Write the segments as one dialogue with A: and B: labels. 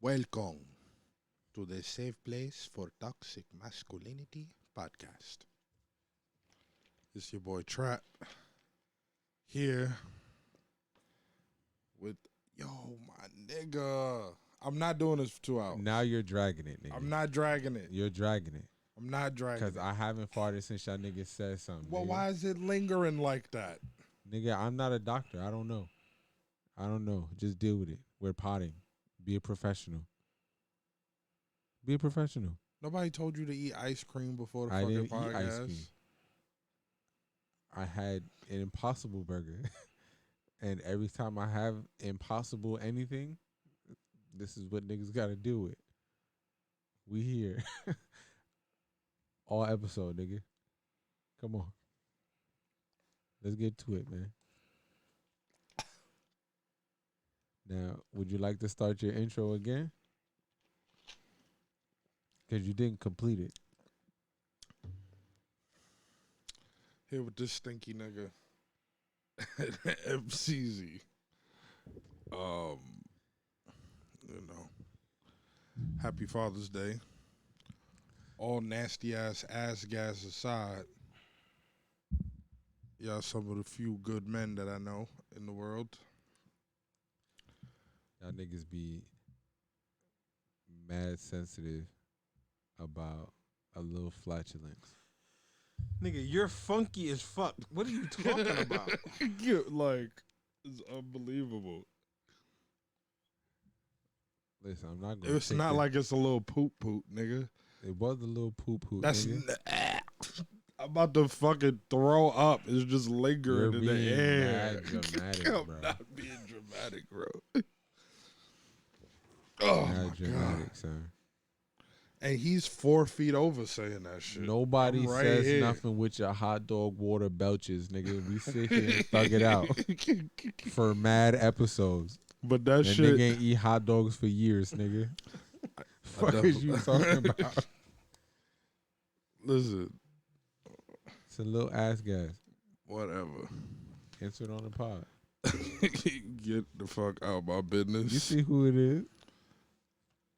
A: Welcome to the safe place for toxic masculinity podcast. It's your boy Trap here with my nigga. I'm not doing this for 2 hours.
B: Now you're dragging it, nigga.
A: I'm not dragging it.
B: You're dragging it.
A: I'm not dragging
B: Because
A: it.
B: I haven't farted since y'all niggas said something.
A: Well,
B: nigga.
A: why is it lingering like that?
B: Nigga, I'm not a doctor. I don't know. Just deal with it. We're potting. Be a professional. Be a professional.
A: Nobody told you to eat ice cream before the
B: I
A: fucking
B: didn't
A: podcast.
B: eat ice cream. I had an Impossible burger. And every time I have Impossible anything, this is what niggas got to deal with. We here. All episode, nigga. Come on. Let's get to it, man. Now, would you like to start your intro again? Because you didn't complete it.
A: Here with this stinky nigga. MCZ. Happy Father's Day. All nasty ass gas aside, y'all some of the few good men that I know in the world.
B: Y'all niggas be mad sensitive about a little flatulence.
C: Nigga, you're funky as fuck. What are you talking about?
A: It's unbelievable.
B: Listen, I'm not going to
A: It's not like it's a little poop, nigga.
B: It was a little poop.
A: That's
B: nigga.
A: I'm about to fucking throw up. It's just lingering
B: You're
A: in the
B: being
A: air.
B: mad dramatic,
A: I'm
B: bro.
A: not being dramatic, bro. Oh,
B: Mad
A: my
B: dramatic,
A: God.
B: son.
A: And he's 4 feet over saying that shit.
B: Nobody
A: I'm right
B: says
A: here.
B: nothing with your hot dog water belches, nigga. We sit here and thug it out for mad episodes.
A: But that
B: And
A: shit.
B: nigga ain't eat hot dogs for years, nigga. Fuck is you talking about?
A: Listen,
B: It's a little ass gas.
A: whatever.
B: Answer it on the pod.
A: Get the fuck out of my business.
B: You see who it is?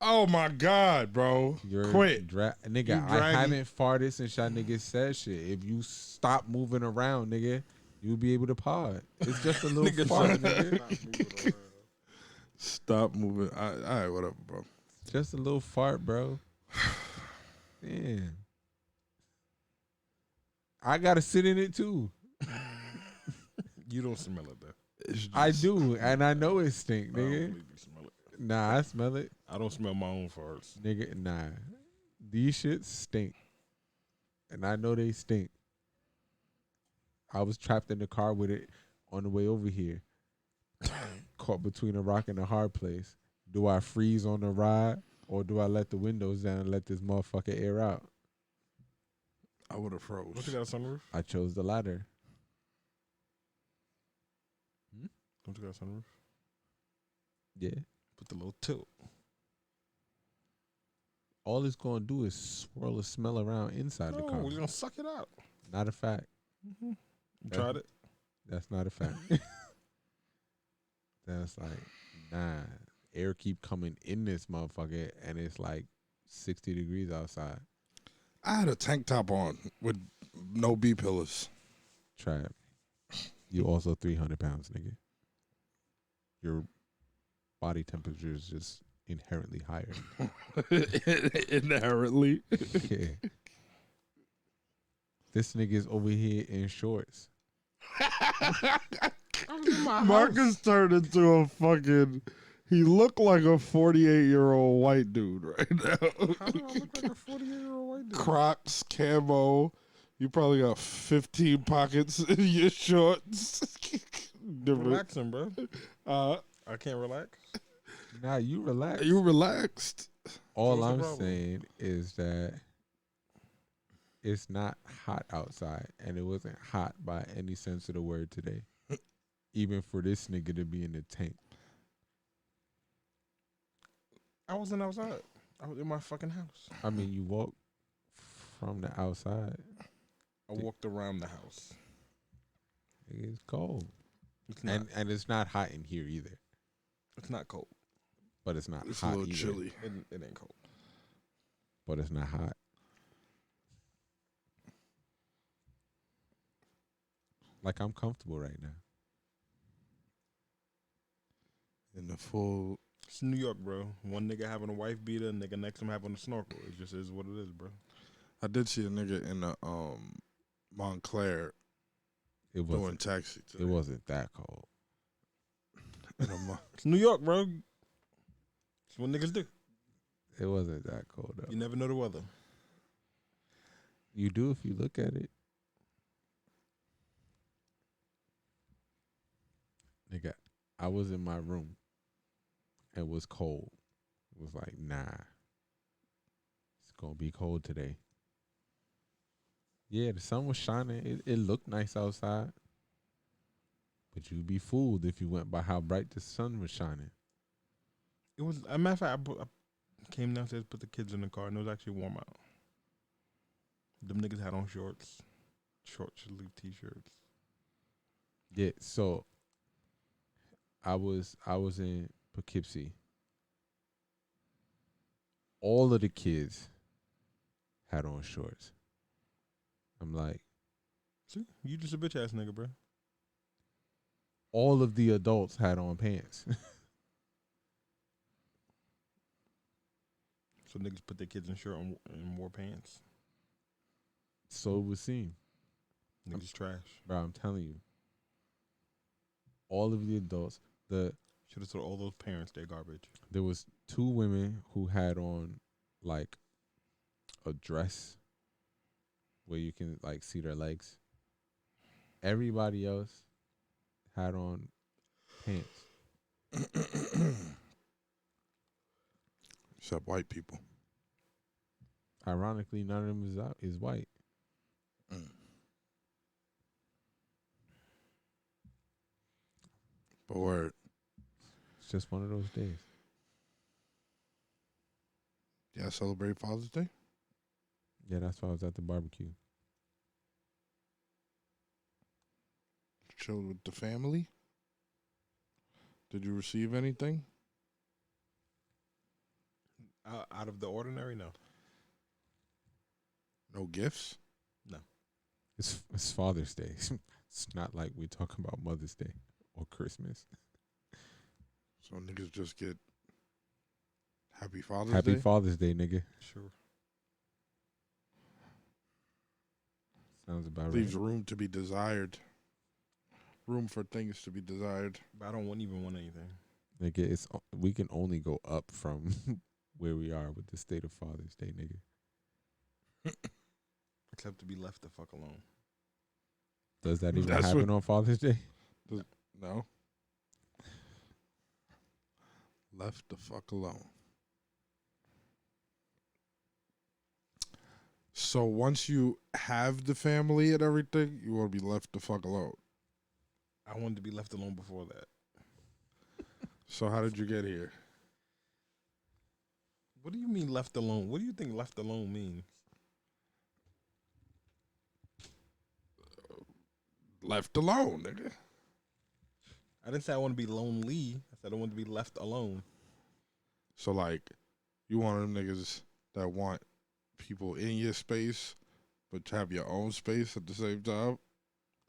A: Oh my God, bro. Quit.
B: Nigga,
A: You
B: I
A: draggy.
B: haven't farted since y'all niggas said shit. If you stop moving around, nigga, you'll be able to pod. It's just a little
C: Nigga
B: fart,
C: said-
B: nigga.
A: Stop moving. All right, whatever, bro.
B: Just a little fart, bro. Damn. I gotta sit in it too.
C: You don't smell it though.
A: It's just,
B: I do, and I know it stink,
C: I don't
B: nigga.
C: believe you smell it.
B: Nah, I smell it,
C: I don't smell my own farts.
B: nigga. Nah, these shits stink, and I know they stink. I was trapped in the car with it on the way over here, caught between a rock and a hard place. Do I freeze on the ride, or do I let the windows down and let this motherfucker air out?
A: I would have froze.
C: Don't you got a sunroof?
B: I chose the latter.
C: Don't you got a sunroof?
B: Yeah.
C: Put the little tilt.
B: All it's gonna do is swirl the smell around inside the
C: No,
B: car.
C: we're gonna suck it out.
B: Not a fact.
C: You tried it?
B: That's not a fact. That's like, nah. Air keep coming in this motherfucker, and it's like 60 degrees outside.
A: I had a tank top on with no B pillars.
B: Trap. You also 300 pounds, nigga. Your body temperature is just inherently higher.
A: Inherently.
B: Yeah. This nigga's over here in shorts.
A: Marcus turned into a fucking. He looked like a 48-year-old white dude right now.
C: How do I look like a 48-year-old white dude?
A: Crocs, camo. You probably got 15 pockets in your shorts. Different.
C: Relaxing, bro.
A: Uh,
C: I can't relax.
B: Nah, you relax.
A: you relaxed.
B: All
C: What's the
B: I'm
C: problem?
B: saying is that it's not hot outside, and it wasn't hot by any sense of the word today. Even for this nigga to be in the tank.
C: I wasn't outside. I was in my fucking house.
B: I mean, you walk from the outside.
C: I walked around the house.
B: It's cold.
C: It's not.
B: And it's not hot in here either.
C: It's not cold.
B: but it's not
A: It's a
B: hot
A: little
B: either.
A: chilly.
C: It ain't cold.
B: But it's not hot. Like I'm comfortable right now.
A: In the full.
C: It's New York, bro. One nigga having a wife beater, nigga next to him having a snorkel. It just is what it is, bro.
A: I did see a nigga in the Montclair
B: It
A: doing
B: wasn't.
A: taxi.
B: It wasn't that cold.
A: In a Mon-
C: It's New York, bro. It's what niggas do.
B: It wasn't that cold though.
C: You never know the weather.
B: You do if you look at it. Nigga, I was in my room. It was cold. It was like, nah. It's gonna be cold today. Yeah, the sun was shining. It looked nice outside. But you'd be fooled if you went by how bright the sun was shining.
C: It was, a matter of fact, I came downstairs, put the kids in the car, and it was actually warm out. Them niggas had on shorts, short sleeve t-shirts.
B: Yeah, so I was in Poughkeepsie. All of the kids had on shorts. I'm like,
C: See, you just a bitch ass nigga, bro.
B: all of the adults had on pants.
C: So niggas put their kids in shirt and wore pants.
B: So it would seem.
C: Niggas trash.
B: Bro, I'm telling you. All of the adults,
C: Should have told all those parents they're garbage.
B: there was 2 women who had on like a dress where you can like see their legs. Everybody else had on pants.
A: Except white people.
B: Ironically, none of them is white.
A: But word.
B: It's just one of those days.
A: Yeah, celebrate Father's Day?
B: Yeah, that's why I was at the barbecue.
A: Chilled with the family? Did you receive anything?
C: Out of the ordinary, no.
A: No gifts?
B: It's Father's Day. It's not like we talk about Mother's Day or Christmas.
A: So niggas just get Happy Father's
B: Happy
A: Day?
B: Father's Day, nigga.
C: Sure.
B: Sounds about
A: Leaves
B: right.
A: room to be desired. Room for things to be desired.
C: But I don't even want anything.
B: Nigga, we can only go up from where we are with the state of Father's Day, nigga.
C: Except to be left the fuck alone.
B: Does that even
A: That's
B: happen on Father's Day?
A: No. Left the fuck alone. So once you have the family and everything, you want to be left the fuck alone.
C: I wanted to be left alone before that.
A: So how did you get here?
C: What do you mean left alone? What do you think left alone means?
A: Left alone, nigga.
C: I didn't say I want to be lonely. I said I want to be left alone.
A: So like, you one of them niggas that want people in your space, but have your own space at the same time.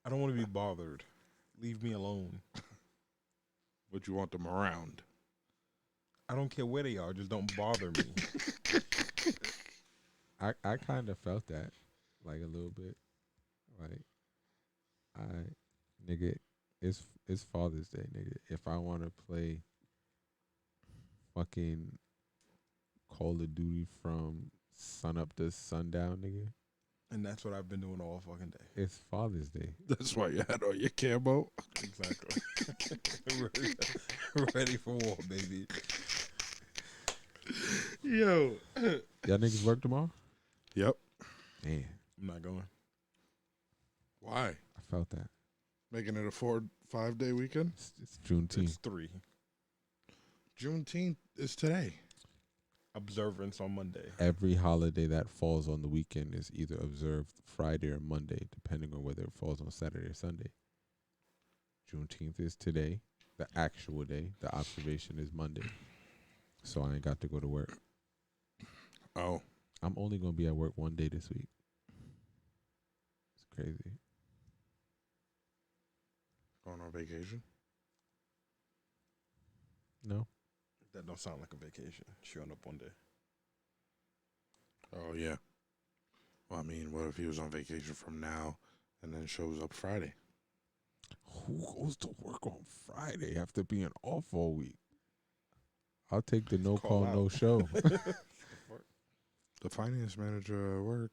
C: I don't want to be bothered. Leave me alone.
A: But you want them around.
B: I
C: I don't care where they are. Just don't bother me.
B: I kind of felt that, like a little bit, like nigga, it's Father's Day, nigga. If I want to play fucking Call of Duty from sun up to sundown, nigga,
C: And that's what I've been doing all fucking day.
B: it's Father's Day.
A: That's why you had on your camo.
C: Exactly. Ready for war, baby.
A: Yo.
B: Y'all niggas work tomorrow?
A: Yep.
B: Man,
C: I'm not going.
A: Why?
B: I felt that.
A: Making it a 4-5 day weekend?
B: It's Juneteenth.
C: It's 3.
A: Juneteenth is today.
C: Observance on Monday.
B: Every holiday that falls on the weekend is either observed Friday or Monday, depending on whether it falls on Saturday or Sunday. Juneteenth is today, the actual day. The observation is Monday. so I ain't got to go to work.
A: Oh,
B: I'm only gonna be at work one day this week. It's crazy.
A: going on vacation?
B: No,
C: That don't sound like a vacation. Showing up one day.
A: Oh yeah. Well, I mean, what if he was on vacation from now and then shows up Friday?
B: who goes to work on Friday after being off all week? I'll take the no
C: Call
B: call,
C: out.
B: no show.
A: The finance manager at work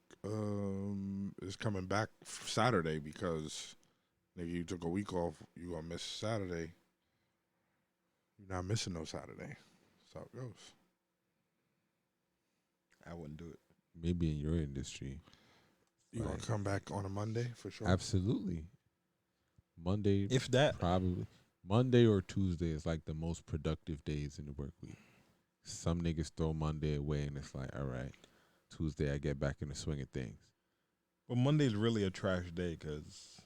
A: is coming back Saturday because nigga, you took a week off. You gonna miss Saturday. You're not missing no Saturday. That's how it goes.
C: I wouldn't do it.
B: Maybe in your industry.
A: You gonna
B: Right.
A: come back on a Monday for sure?
B: Absolutely. Monday,
C: If that,
B: probably. Monday or Tuesday is like the most productive days in the work week. Some niggas throw Monday away and it's like, all right, Tuesday I get back in the swing of things.
C: well, Monday's really a trash day because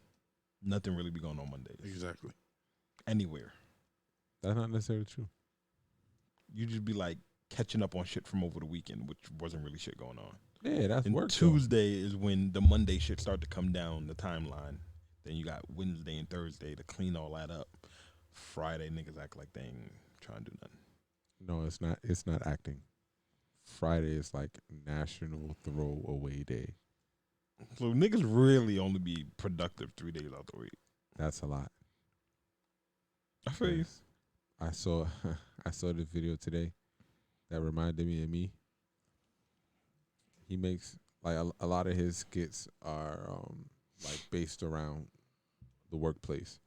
C: nothing really be going on Mondays
A: Exactly.
C: anywhere.
B: That's not necessarily true.
C: You just be like catching up on shit from over the weekend, which wasn't really shit going on.
B: Yeah, that's
C: And
B: work. though.
C: Tuesday is when the Monday shit start to come down the timeline. Then you got Wednesday and Thursday to clean all that up. Friday niggas act like they ain't trying to do nothing.
B: No, it's not. It's not acting. Friday is like National Throwaway Day.
C: So niggas really only be productive 3 days out the week.
B: That's a lot.
C: I feel you.
B: Yes. I saw I saw the video today that reminded me of me. He makes like a lot of his skits are like based around the workplace.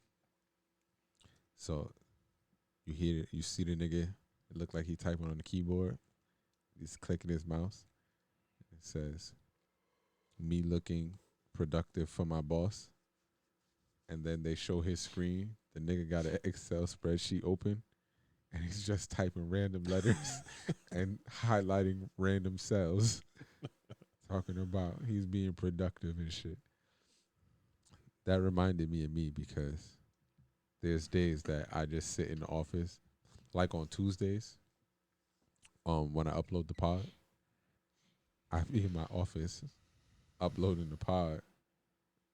B: So you see the nigga, it look like he typing on the keyboard. He's clicking his mouse. It says, "Me looking productive for my boss." And then they show his screen. The nigga got an Excel spreadsheet open, and he's just typing random letters and highlighting random cells, talking about he's being productive and shit. That reminded me of me because there's days that I just sit in the office, like on Tuesdays, when I upload the pod, I be in my office uploading the pod,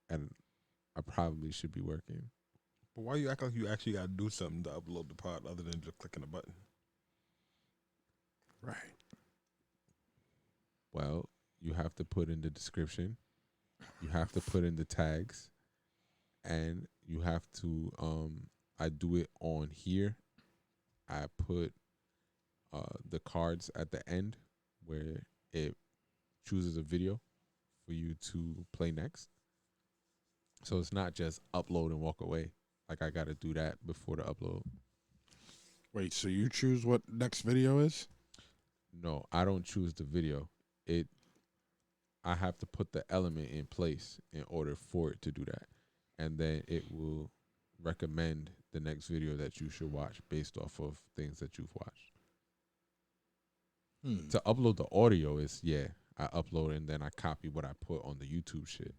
B: and I probably should be working.
C: But why you act like you actually got to do something to upload the pod other than just clicking a button?
A: Right.
B: Well, you have to put in the description, you have to put in the tags, and you have to. I do it on here. I put the cards at the end where it chooses a video for you to play next. So it's not just upload and walk away. Like I got to do that before the upload.
A: Wait, so you choose what next video is?
B: No, I don't choose the video. I have to put the element in place in order for it to do that. And then it will recommend the next video that you should watch based off of things that you've watched. To upload the audio is, I upload and then I copy what I put on the YouTube shit.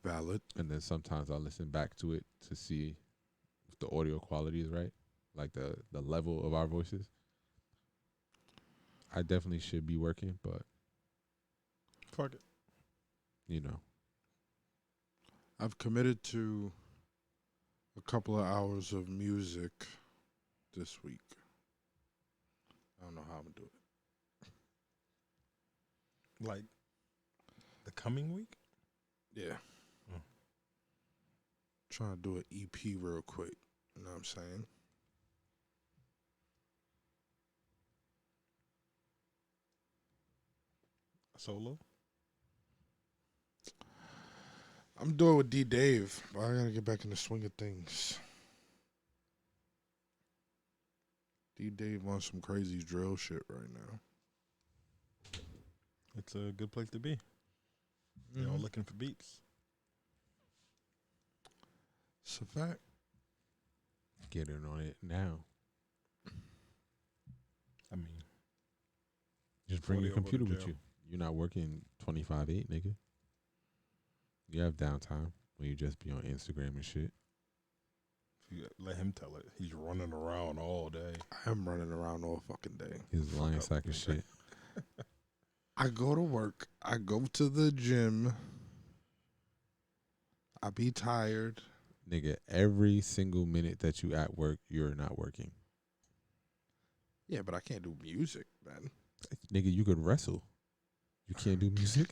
A: Valid.
B: And then sometimes I'll listen back to it to see if the audio quality is right, like the level of our voices. I definitely should be working, but
C: Fuck it.
B: you know,
A: I've committed to a couple of hours of music this week. I don't know how I'm gonna do it.
C: Like the coming week?
A: Yeah. Trying to do an EP real quick. You know what I'm saying?
C: Solo?
A: I'm doing with D Dave, but I gotta get back in the swing of things. D Dave wants some crazy drill shit right now.
C: It's a good place to be. They're all looking for beats.
A: It's a fact.
B: get in on it now.
C: I mean,
B: Just bring your
C: 40 over to
B: computer with
C: jail.
B: you. You're not working 25/8, nigga. You have downtime when you just be on Instagram and shit.
C: You let him tell it. He's running around all day.
A: I am running around all fucking day.
B: He's a lying
C: up,
B: sack of
C: nigga.
B: shit.
A: I go to work. I go to the gym. I be tired.
B: Nigga, every single minute that you at work, you're not working.
A: Yeah, but I can't do music, man.
B: Nigga, you could wrestle. You can't do music?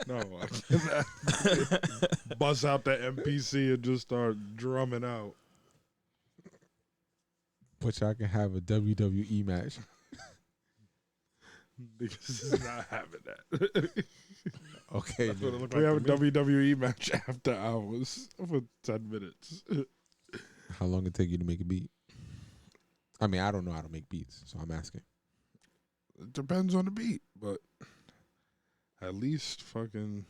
A: No, I can't. Bust out the MPC and just start drumming out.
B: But y'all can have a WWE match.
A: Niggas is not having that.
B: Okay,
C: That's what it
B: nigga.
C: looked
A: We
C: like
A: have
C: to
A: a
C: me.
A: WWE match after hours for 10 minutes.
B: How long it take you to make a beat? I mean, I don't know how to make beats, so I'm asking.
A: It depends on the beat, but at least fucking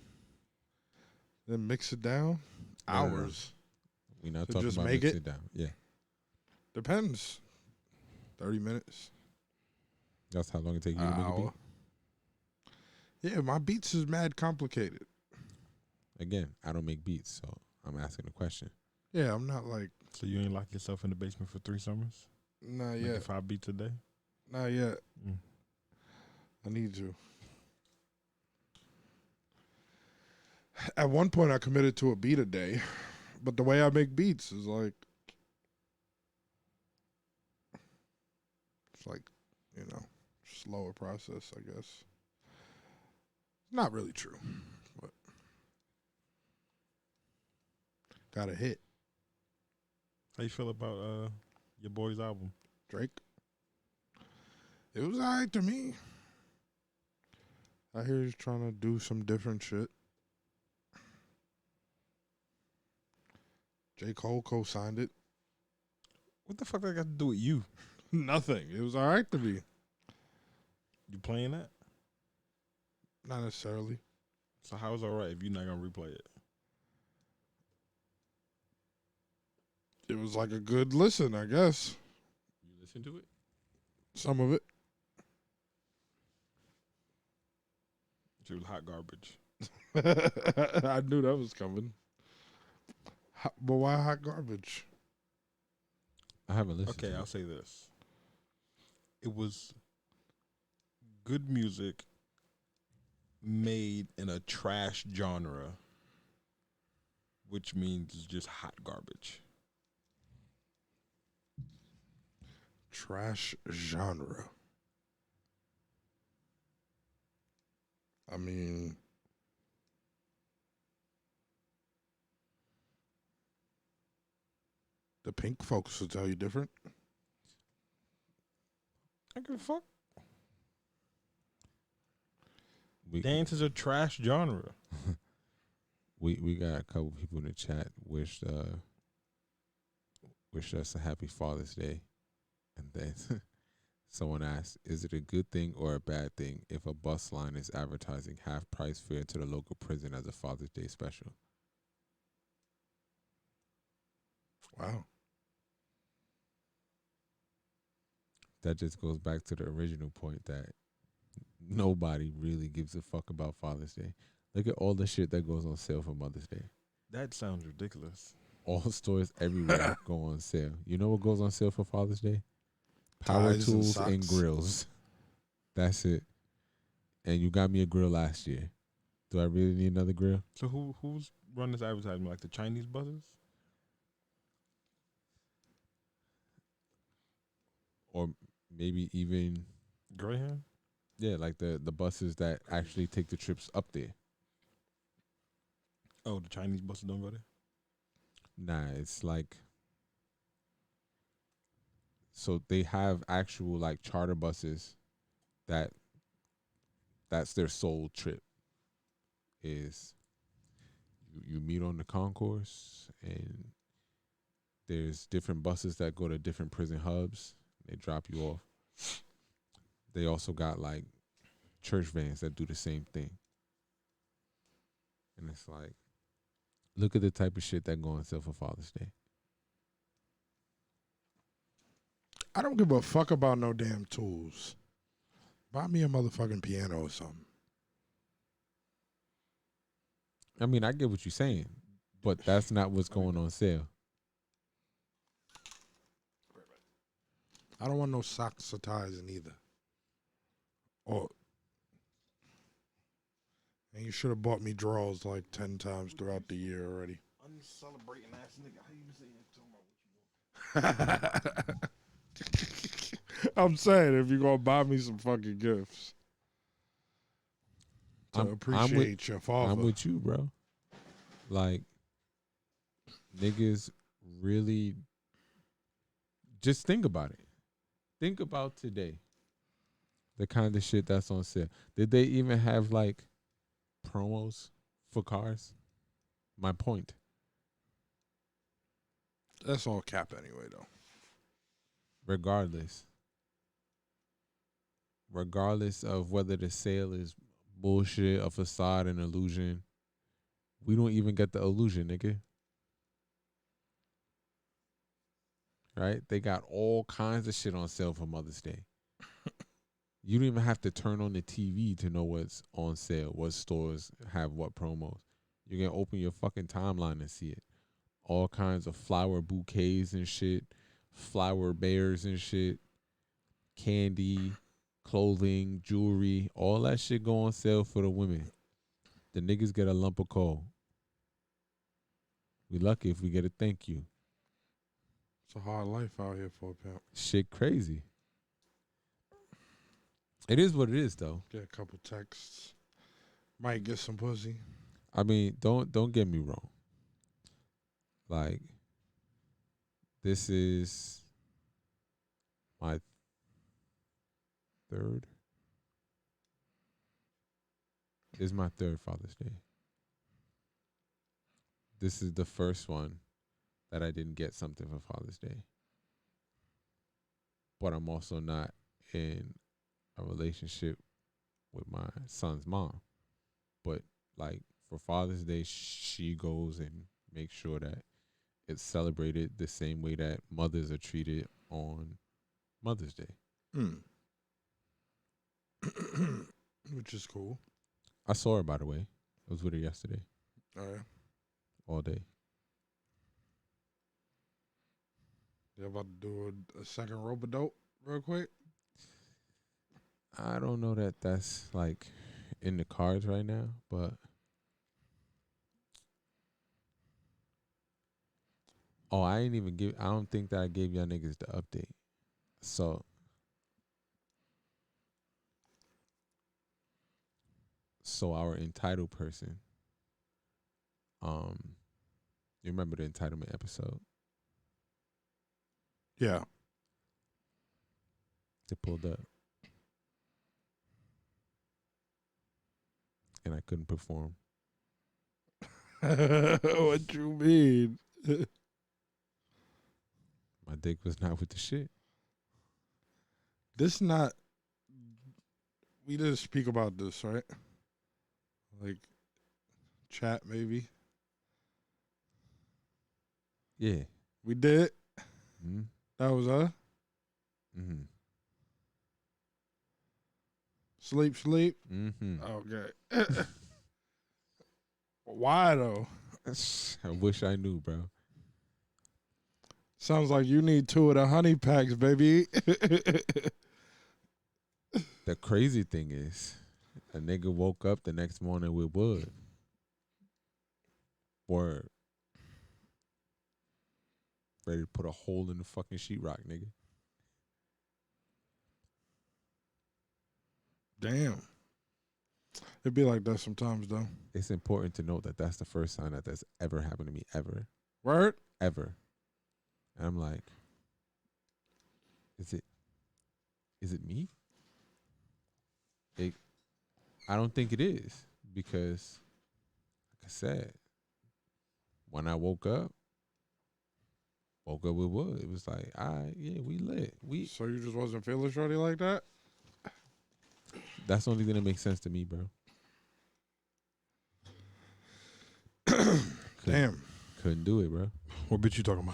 A: then mix it down.
B: No, no, no.
A: Hours.
B: We not
A: To
B: talking
A: just
B: about
A: make
B: mix
A: it?
B: it down. Yeah,
A: Depends. 30 minutes.
B: that's how long it take you
A: An
B: to make a beat.
A: hour. Yeah, my beats is mad complicated.
B: Again, I don't make beats, so I'm asking a question.
A: Yeah, I'm not like,
C: So you ain't lock yourself in the basement for 3 summers?
A: not
C: Making
A: yet.
C: 5 beats a day?
A: Not yet.
C: Mm.
A: I need to. At one point, I committed to a beat a day, but the way I make beats is like, it's like, you know, slower process, I guess. Not really true, but got a hit.
C: How you feel about your boy's album?
A: Drake. It was alright to me. I hear he's trying to do some different shit. J. Cole co-signed it.
C: What the fuck that got to do with you?
A: Nothing. It was alright to me.
C: You playing that?
A: Not necessarily.
C: So how is it alright if you're not gonna replay it?
A: It was like a good listen, I guess.
B: You listen to it?
A: Some of it.
C: It was hot garbage.
A: I knew that was coming. But why hot garbage?
B: I haven't listened
C: Okay,
B: to
C: I'll
B: it.
C: say this. It was good music made in a trash genre, which means it's just hot garbage.
A: Trash genre. I mean, the pink folks will tell you different.
C: I give a fuck.
B: We
C: Dance is a trash genre.
B: we got a couple people in the chat wished us a happy Father's Day, and then someone asked, "Is it a good thing or a bad thing if a bus line is advertising half price fare to the local prison as a Father's Day special?"
A: Wow.
B: That just goes back to the original point that nobody really gives a fuck about Father's Day. Look at all the shit that goes on sale for Mother's Day.
C: That sounds ridiculous.
B: All stores everywhere go on sale. You know what goes on sale for Father's Day? Power
A: Ties and
B: tools and
A: socks.
B: grills. That's it. And you got me a grill last year. Do I really need another grill?
C: So who's running this advertisement? Like the Chinese buses?
B: Or maybe even,
C: Greyhound?
B: yeah, like the buses that actually take the trips up there.
C: Oh, the Chinese buses don't go there?
B: Nah, it's like, so they have actual like charter buses that's their sole trip. Is you meet on the concourse, and there's different buses that go to different prison hubs. They drop you off. They also got like church vans that do the same thing. And it's like, look at the type of shit that go on sale for Father's Day.
A: I don't give a fuck about no damn tools. Buy me a motherfucking piano or something.
B: I mean, I get what you're saying, but that's not what's going on sale.
A: I don't want no socks or ties neither. Oh, and you should have bought me drawers like 10 times throughout the year already.
C: Uncelebrating ass nigga. How you saying
A: I'm saying if you're gonna buy me some fucking gifts to appreciate your father.
B: I'm with you, bro. Like, niggas really just think about it. Think about today. The kind of shit that's on sale. Did they even have like promos for cars? My point.
A: That's all cap anyway, though.
B: Regardless of whether the sale is bullshit, a facade, an illusion, we don't even get the illusion, nigga. Right? They got all kinds of shit on sale for Mother's Day. You don't even have to turn on the TV to know what's on sale, what stores have what promos. You can open your fucking timeline and see it. All kinds of flower bouquets and shit, flower bears and shit, candy, clothing, jewelry, all that shit go on sale for the women. The niggas get a lump of coal. We lucky if we get a thank you.
A: It's a hard life out here for a pimp.
B: Shit crazy. It is what it is, though.
A: Get a couple texts. Might get some pussy.
B: I mean, don't get me wrong. Like, this is my third. This is my third Father's Day. This is the first one that I didn't get something for Father's Day. But I'm also not in a relationship with my son's mom. But like for Father's Day, she goes and makes sure that it's celebrated the same way that mothers are treated on Mother's Day.
A: Which is cool.
B: I saw her, by the way. I was with her yesterday.
A: Oh, yeah.
B: All day.
A: You about to do a second rope-a-dope real quick?
B: I don't know that that's like in the cards right now, but I don't think that I gave y'all niggas the update. So our entitled person, you remember the entitlement episode?
A: Yeah.
B: They pulled up. And I couldn't perform.
A: What you mean?
B: My dick was not with the shit.
A: This not. We didn't speak about this, right? Like, chat maybe.
B: Yeah.
A: We did.
B: Mm-hmm.
A: That was her.
B: Mm-hmm.
A: Sleep.
B: Mm-hmm.
A: Okay. Why though?
B: I wish I knew, bro.
A: Sounds like you need 2 of the honey packs, baby.
B: The crazy thing is, a nigga woke up the next morning with wood. Word. Ready to put a hole in the fucking sheetrock, nigga.
A: Damn. It'd be like that sometimes, though.
B: It's important to note that that's the first time that that's ever happened to me, ever.
A: Word?
B: Ever. And I'm like, is it me? I don't think it is, because, like I said, when I woke up with wood. It was like, all right, yeah, we lit.
A: So you just wasn't feeling shorty like that?
B: That's the only thing that makes sense to me, bro.
A: Damn.
B: Couldn't do it, bro.
A: What bitch you talking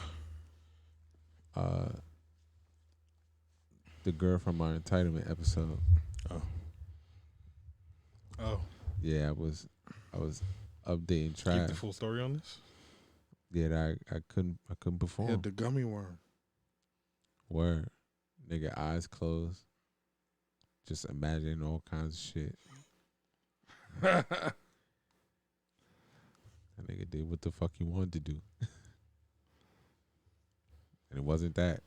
A: about?
B: The girl from our entitlement episode.
A: Oh.
B: Yeah, I was updating trash.
C: Keep the full story on this.
B: Yeah, I couldn't perform.
A: Yeah, the gummy worm.
B: Word. Nigga, eyes closed. Just imagining all kinds of shit. That nigga did what the fuck he wanted to do. And it wasn't that.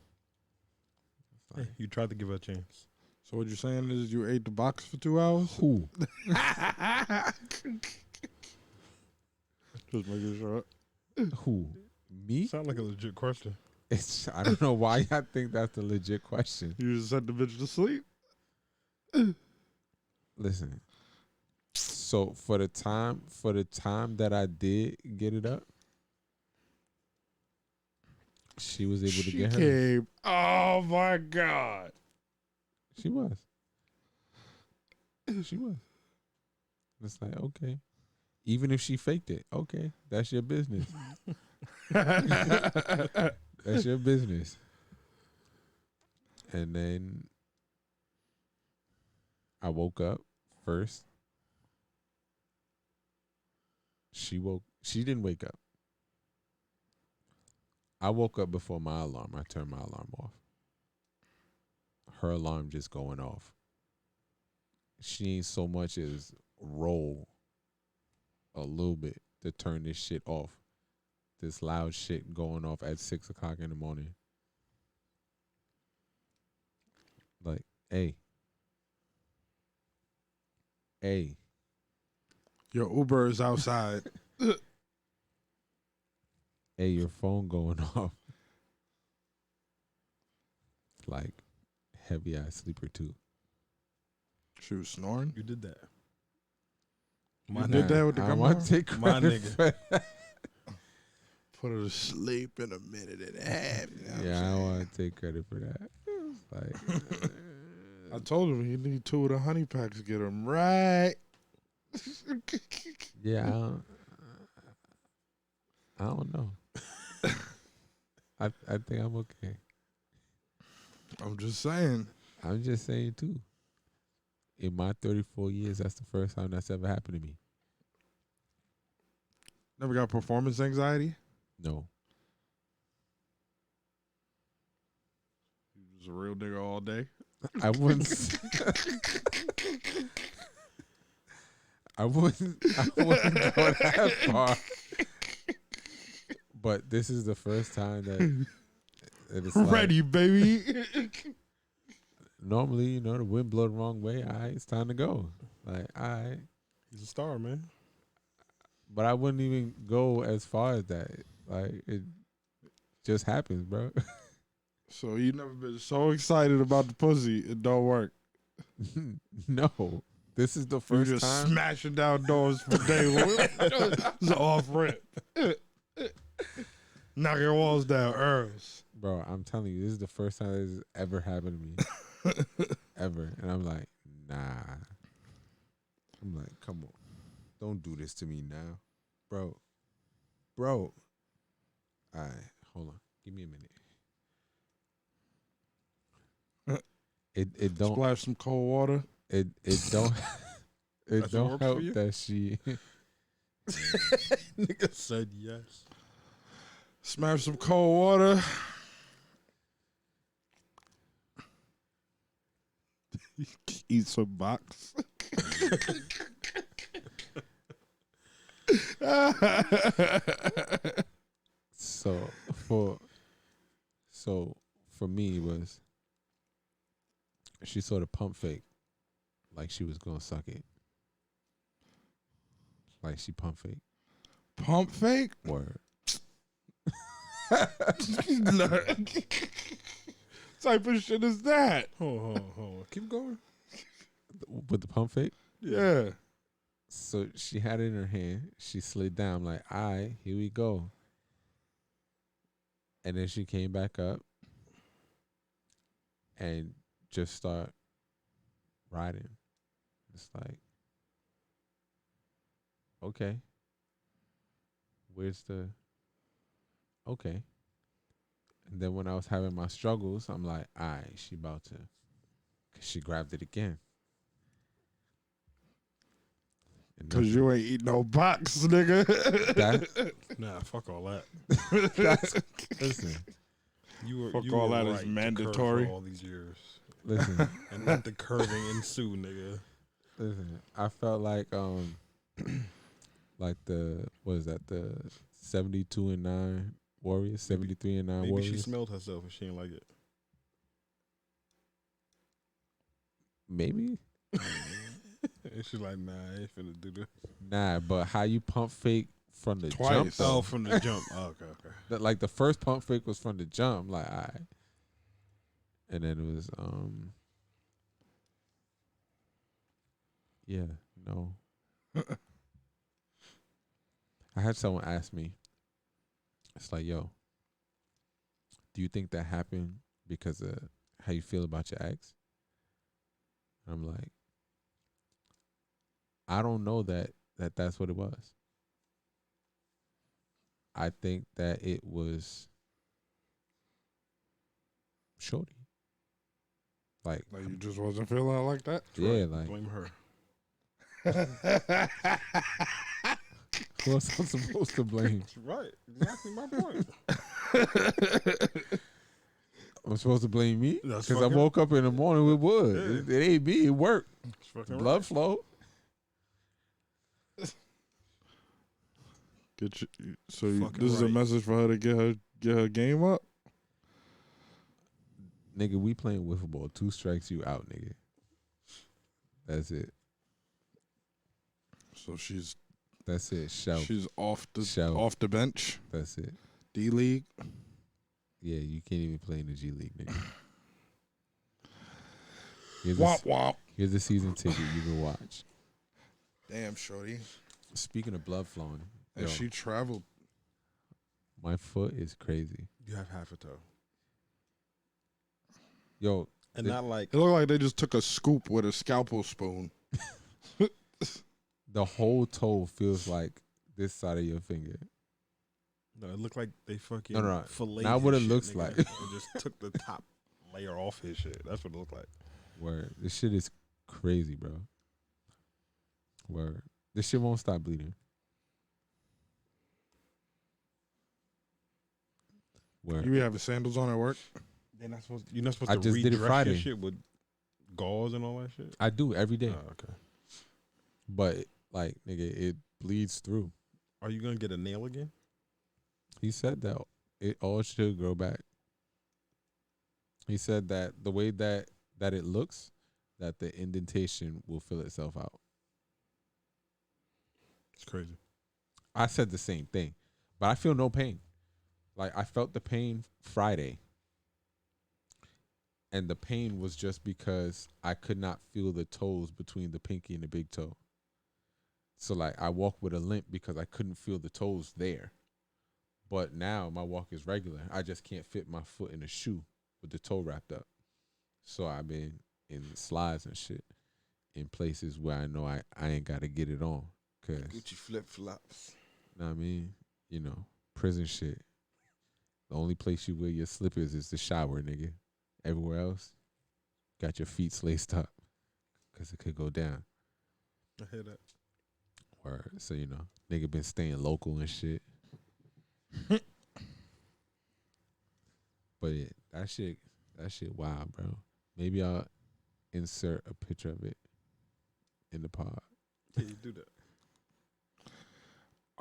B: It's
C: Hey,
B: like,
C: you tried to give her a chance.
A: So what you're saying is you ate the box for 2 hours?
B: who?
A: Just making sure.
B: Who? Me?
C: Sound like a legit question.
B: It's, I don't know why I think that's a legit question.
A: You just sent the bitch to sleep?
B: Listen. So for the time that I did get it up, she was able to
A: She
B: get her.
A: came. Oh my God.
B: She was. She was. It's like, okay. Even if she faked it, okay, that's your business. That's your business. And then I woke up first. She didn't wake up. I woke up before my alarm. I turned my alarm off. Her alarm just going off. She ain't so much as roll a little bit to turn this shit off. This loud shit going off at 6 o'clock in the morning. Like, hey.
A: Your Uber is outside.
B: Hey, your phone going off. Like, heavy eye sleeper too.
A: She was snoring.
C: You did that.
A: You did that with the
B: I
A: gum
B: want
A: bar?
B: to take
C: My
B: credit
C: nigga.
B: for that.
A: Put her to sleep in a minute and a half. You know what I'm
B: Yeah, I
A: saying?
B: want to take credit for that. Like,
A: I told him he need 2 of the honey packs to get him right.
B: yeah, I don't know. I think I'm okay.
A: I'm just saying.
B: I'm just saying too. In my 34 years, that's the first time that's ever happened to me.
A: Never got performance anxiety?
B: No.
A: You was a real nigga all day?
B: I wouldn't. I wouldn't go that far. But this is the first time that it's like,
A: Ready, baby.
B: normally, you know, the wind blow the wrong way. All right, it's time to go. Like, all right.
C: He's a star, man.
B: But I wouldn't even go as far as that. Like, it just happens, bro.
A: So you never been so excited about the pussy, it don't work.
B: No. This is the
A: You
B: first
A: just
B: time.
A: smashing down doors from day one. It's off rip. Knocking walls down, Earls.
B: Bro, I'm telling you, this is the first time this has ever happened to me. Ever. And I'm like, nah. I'm like, come on. Don't do this to me now. Bro. All right, hold on. Give me a minute. It don't
A: Splash some cold water.
B: it don't it
C: That's what
B: don't
C: works for
B: help
C: you?
B: that she
C: Nigga said yes.
A: Smash some cold water. Eat some box.
B: so for me it was she sort of pump fake like she was gonna suck it. Like she pump fake.
A: Pump fake?
B: Word.
A: Type of shit is that?
C: Hold on. Keep going.
B: With the pump fake?
A: Yeah.
B: So she had it in her hand. She slid down. I'm like, all right, here we go. And then she came back up and just start riding. It's like, okay. Where's the... Okay. And then when I was having my struggles, I'm like, all right, she about to... Because she grabbed it again.
A: Because you ain't eat no box, nigga.
B: That,
C: Nah, fuck all that.
B: that's... Listen.
A: Fuck
C: you
A: all
C: were
A: that
C: right
A: is
C: to curve
A: mandatory.
C: for all these years,
B: Listen,
C: and let the curving ensue, nigga.
B: listen. I felt like the what is that, the 72-9 Warriors,
C: Maybe-
B: 73-9
C: Maybe
B: Warriors.
C: she smelled herself and she didn't like it.
B: Maybe.
C: And she's like, nah, I ain't finna do this.
B: Nah, but how you pump fake from the jump
A: Twice.
B: though?
C: Oh, from the jump. Oh, okay.
B: Like the first pump fake was from the jump, like alright. And then it was yeah, no. I had someone ask me, it's like, yo, do you think that happened because of how you feel about your ex? I'm like, I don't know that's what it was. I think that it was shorty. Like,
A: Like you just wasn't feeling it like that.
B: yeah,
C: Right.
B: like
C: Blame her.
B: who else I'm supposed to blame?
C: Right. Exactly my point.
B: I'm supposed to blame me
C: That's
B: because I
C: fucking-
B: woke up in the morning with wood.
C: Yeah.
B: It ain't me. It worked.
C: It's fucking
B: Blood
C: right.
B: flow.
C: Fucking
A: This is a
C: right.
A: message for her to get her game up.
B: Nigga, we playing wiffle ball. 2 strikes, you out, nigga. That's it.
A: So she's
B: That's it. Shelf.
A: she's off
B: Shelf.
A: the bench.
B: That's it.
A: D League.
B: Yeah, you can't even play in the G League, nigga. Here's
A: Womp womp.
B: here's the season ticket you can watch.
A: Damn, shorty.
B: Speaking of blood flowing,
A: And
B: yo,
A: she traveled.
B: my foot is crazy.
C: You have half a toe.
B: Yo,
C: And
B: The-
C: not like
A: It looked like they just took a scoop with a scalpel spoon.
B: the whole toe feels like this side of your finger.
C: no, it looked like they fucking
B: No.
C: filleted
B: Not what
C: his
B: it
C: shit,
B: looks
C: nigga,
B: like.
C: and just took the top layer off his shit. That's what it looked like.
B: Word. This shit is crazy, bro. Word. This shit won't stop bleeding. Word.
A: You be having sandals on at work?
C: They're not supposed. You're not supposed
B: I
C: to
B: just did it
C: redress
B: Friday.
C: your shit with gauze and all that shit.
B: I do every day.
C: Oh, okay.
B: But like, nigga, it bleeds through.
C: Are you gonna get a nail again?
B: He said that it all should grow back. He said that the way that it looks, that the indentation will fill itself out.
C: It's crazy.
B: I said the same thing, but I feel no pain. Like, I felt the pain Friday, and the pain was just because I could not feel the toes between the pinky and the big toe. So like, I walk with a limp because I couldn't feel the toes there. But now my walk is regular. I just can't fit my foot in a shoe with the toe wrapped up. So I've been in slides and shit in places where I know I ain't got to get it on. Cause,
C: Gucci flip flops.
B: know what I mean? You know, prison shit. The only place you wear your slippers is the shower, nigga. Everywhere else, got your feet laced up because it could go down.
C: I hear that.
B: Word. So, you know, nigga been staying local and shit. But yeah, that shit wild, bro. Maybe I'll insert a picture of it in the pod.
C: Yeah, you do that.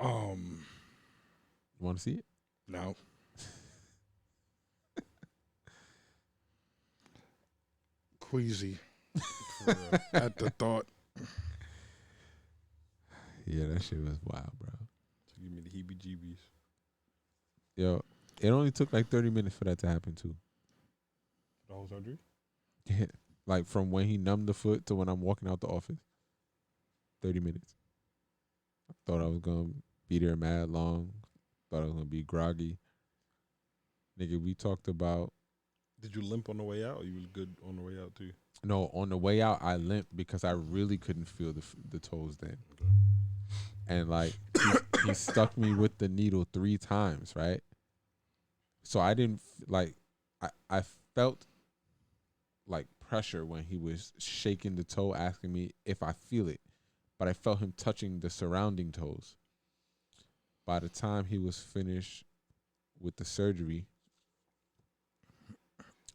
B: You want to see it?
A: No. Queasy
C: For real.
A: at the thought.
B: Yeah, that shit was wild, bro.
C: So give me the heebie-jeebies.
B: Yo, it only took like 30 minutes for that to happen too.
C: The whole surgery?
B: Yeah. Like from when he numbed the foot to when I'm walking out the office. 30 minutes. I thought I was going to be there mad long. Thought I was going to be groggy. Nigga, we talked about...
C: Did you limp on the way out, or you was good on the way out too?
B: No, on the way out, I limped because I really couldn't feel the toes then.
C: Okay.
B: And like, he stuck me with the needle 3 times, right? So I didn't, I felt like pressure when he was shaking the toe, asking me if I feel it. But I felt him touching the surrounding toes. By the time he was finished with the surgery,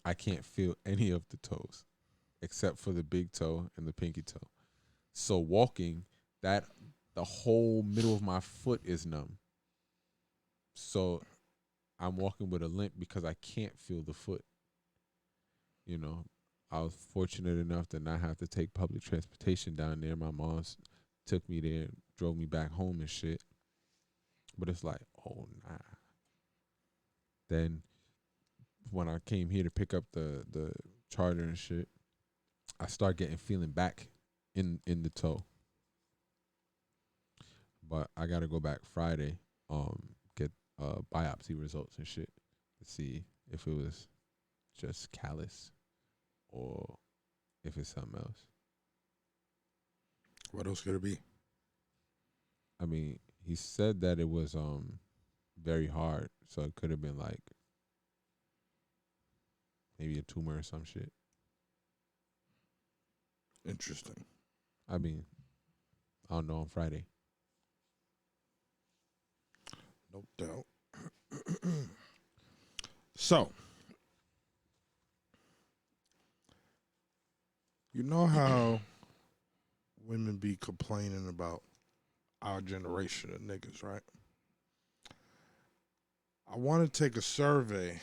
B: I can't feel any of the toes except for the big toe and the pinky toe. So walking, that the whole middle of my foot is numb. So I'm walking with a limp because I can't feel the foot. You know, I was fortunate enough to not have to take public transportation down there. My mom's took me there and drove me back home and shit. But it's like, oh nah. Then when I came here to pick up the charger and shit, I start getting feeling back in the toe. But I gotta go back Friday, get biopsy results and shit to see if it was just callus or if it's something else.
A: What else could it be?
B: I mean, he said that it was very hard, so it could have been like maybe a tumor or some shit.
A: Interesting.
B: I mean, I don't know on Friday.
A: No doubt. So, you know how women be complaining about our generation of niggas, right? I want to take a survey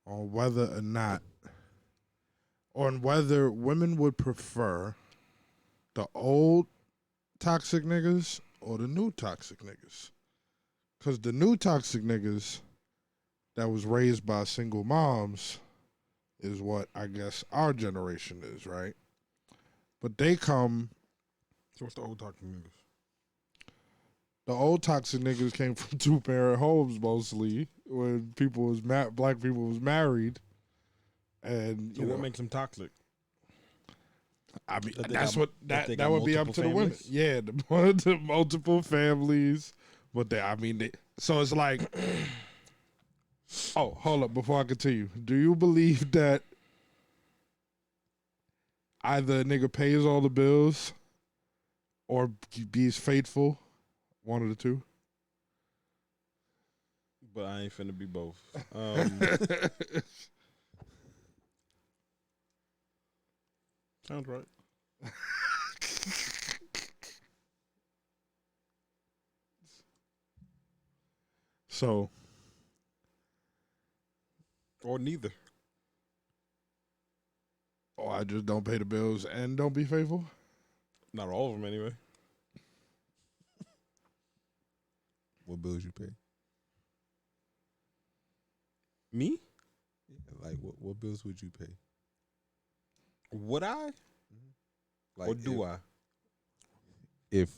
A: on whether or not, on whether women would prefer the old toxic niggas or the new toxic niggas. Because the new toxic niggas that was raised by single moms is what I guess our generation is, right? But they come,
C: So what's the old toxic niggas?
A: the old toxic niggas came from two-parent homes mostly, when people was black people was married, and
C: So
A: you
C: what
A: know,
C: makes them toxic?
A: I mean,
C: That they
A: that's
C: got-
A: what
C: that they
A: that
C: got
A: would be up
C: multiple
A: to the women.
C: families?
A: Yeah, the multiple families, but so it's like, oh, hold up, before I continue, do you believe that either a nigga pays all the bills or be faithful? One of the two.
C: But I ain't finna be both. Sounds right.
A: So,
C: Or neither.
A: I just don't pay the bills and don't be faithful.
C: Not all of them, anyway.
B: What bills you pay?
C: Me?
B: Yeah, like what bills would you pay?
C: Would I?
B: Like
C: Or do I?
B: if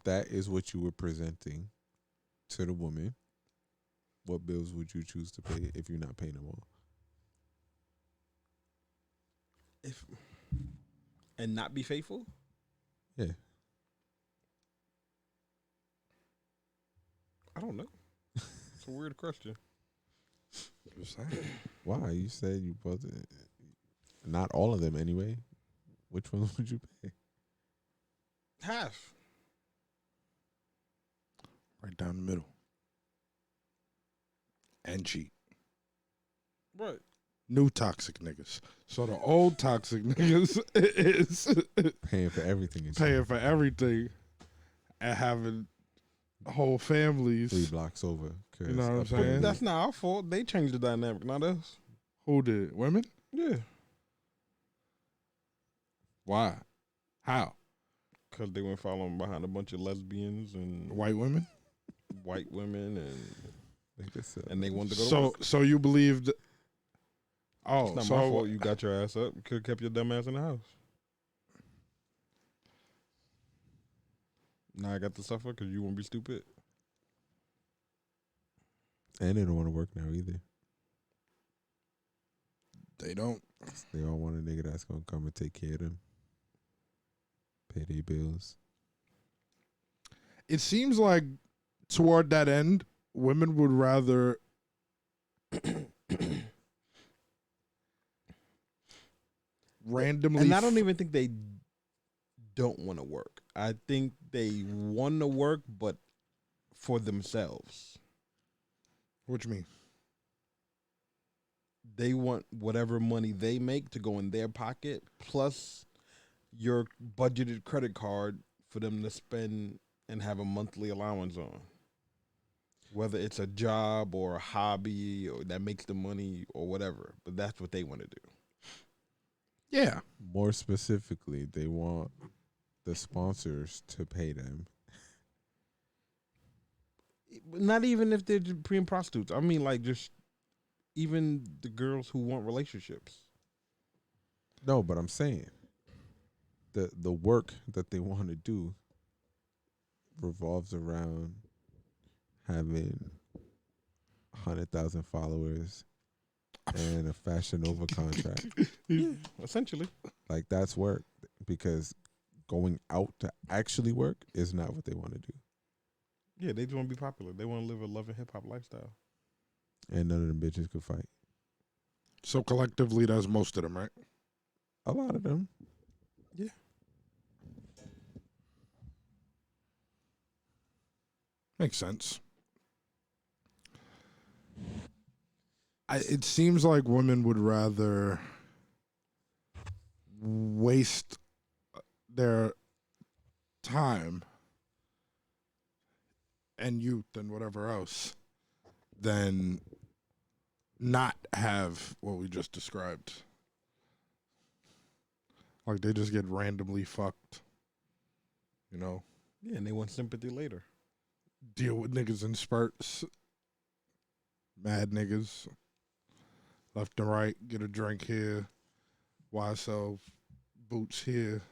B: that is what you were presenting to the woman, what bills would you choose to pay if you're not paying them all?
C: If and not be faithful?
B: Yeah.
C: I don't know. It's a weird question.
A: Just saying.
B: Why? You said you both. Not all of them anyway. Which ones would you pay?
C: Half.
A: Right down the middle. And cheat.
C: Right.
A: New toxic niggas. So the old toxic niggas is
B: Paying for everything. And
A: paying for everything and having whole families.
B: 3 blocks over.
A: You know what I'm
C: But
A: saying?
C: that's not our fault. They changed the dynamic, not us.
A: Who did? Women?
C: Yeah.
A: Why? How?
C: Because they went following behind a bunch of lesbians and
A: White women?
C: white women,
B: Like this,
C: and they wanted to go to
A: So
C: work.
A: so you believed? Oh,
C: It's not
A: so
C: my fault you got your ass up. You could have kept your dumb ass in the house. Now I got to suffer because you won't be stupid.
B: and they don't want to work now either.
A: they don't.
B: They all want a nigga that's gonna come and take care of them, pay their bills.
A: It seems like toward that end, women would rather randomly.
C: And I don't even think they don't want to work. I think they want to work, but for themselves.
A: What you mean?
C: they want whatever money they make to go in their pocket, plus your budgeted credit card for them to spend and have a monthly allowance on. Whether it's a job or a hobby or that makes the money or whatever, but that's what they want to do.
A: Yeah.
B: More specifically, they want the sponsors to pay them.
C: Not even if they're just pre and prostitutes. I mean, like, just even the girls who want relationships.
B: No, but I'm saying the work that they want to do revolves around having 100,000 followers and a Fashion Nova contract.
C: Yeah, essentially.
B: Like, that's work, because going out to actually work is not what they want to do.
C: Yeah, they just want to be popular. They want to live a love and hip hop lifestyle.
B: And none of them bitches could fight.
A: So collectively, that's most of them, right?
B: A lot of them.
C: Yeah.
A: Makes sense. It seems like women would rather waste their time and youth and whatever else than not have what we just described. Like, they just get randomly fucked, you know?
C: Yeah, and they want sympathy later.
A: Deal with niggas in spurts. Mad niggas. Left and right, get a drink here. YSL boots here.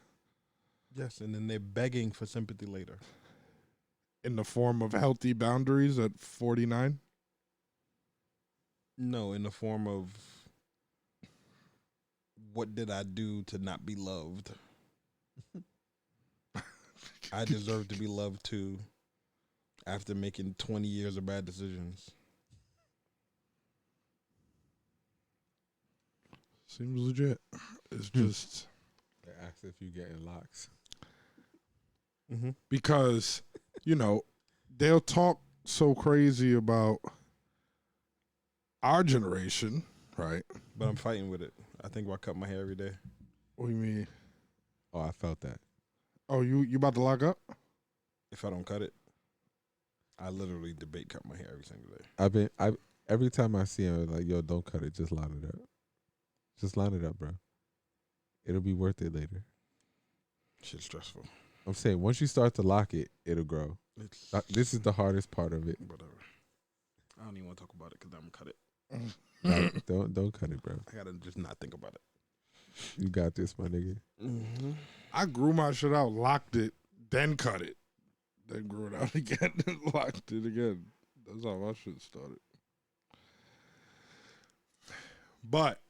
C: Yes, and then they're begging for sympathy later.
A: In the form of healthy boundaries at 49.
C: No, in the form of, what did I do to not be loved? I deserve to be loved too after making 20 years of bad decisions.
A: Seems legit. It's just
B: They ask if you getting locks.
C: Mm-hmm.
A: because, you know, they'll talk so crazy about our generation, right?
C: But I'm fighting with it. I think about cutting my hair every day.
A: What do you mean?
B: Oh, I felt that.
A: Oh, you about to lock up?
C: If I don't cut it, I literally debate cut my hair every single day.
B: Every time I see him, I'm like, yo, don't cut it, just line it up. Just line it up, bro. It'll be worth it later.
C: Shit's stressful.
B: I'm saying, once you start to lock it, it'll grow.
C: It's
B: This is the hardest part of it.
C: whatever. I don't even want to talk about it because I'm gonna cut it.
B: Don't cut it, bro.
C: I gotta just not think about it.
B: You got this, my nigga.
C: Mm-hmm.
A: I grew my shit out, locked it, then cut it. Then grew it out again and locked it again. That's how my shit started. But,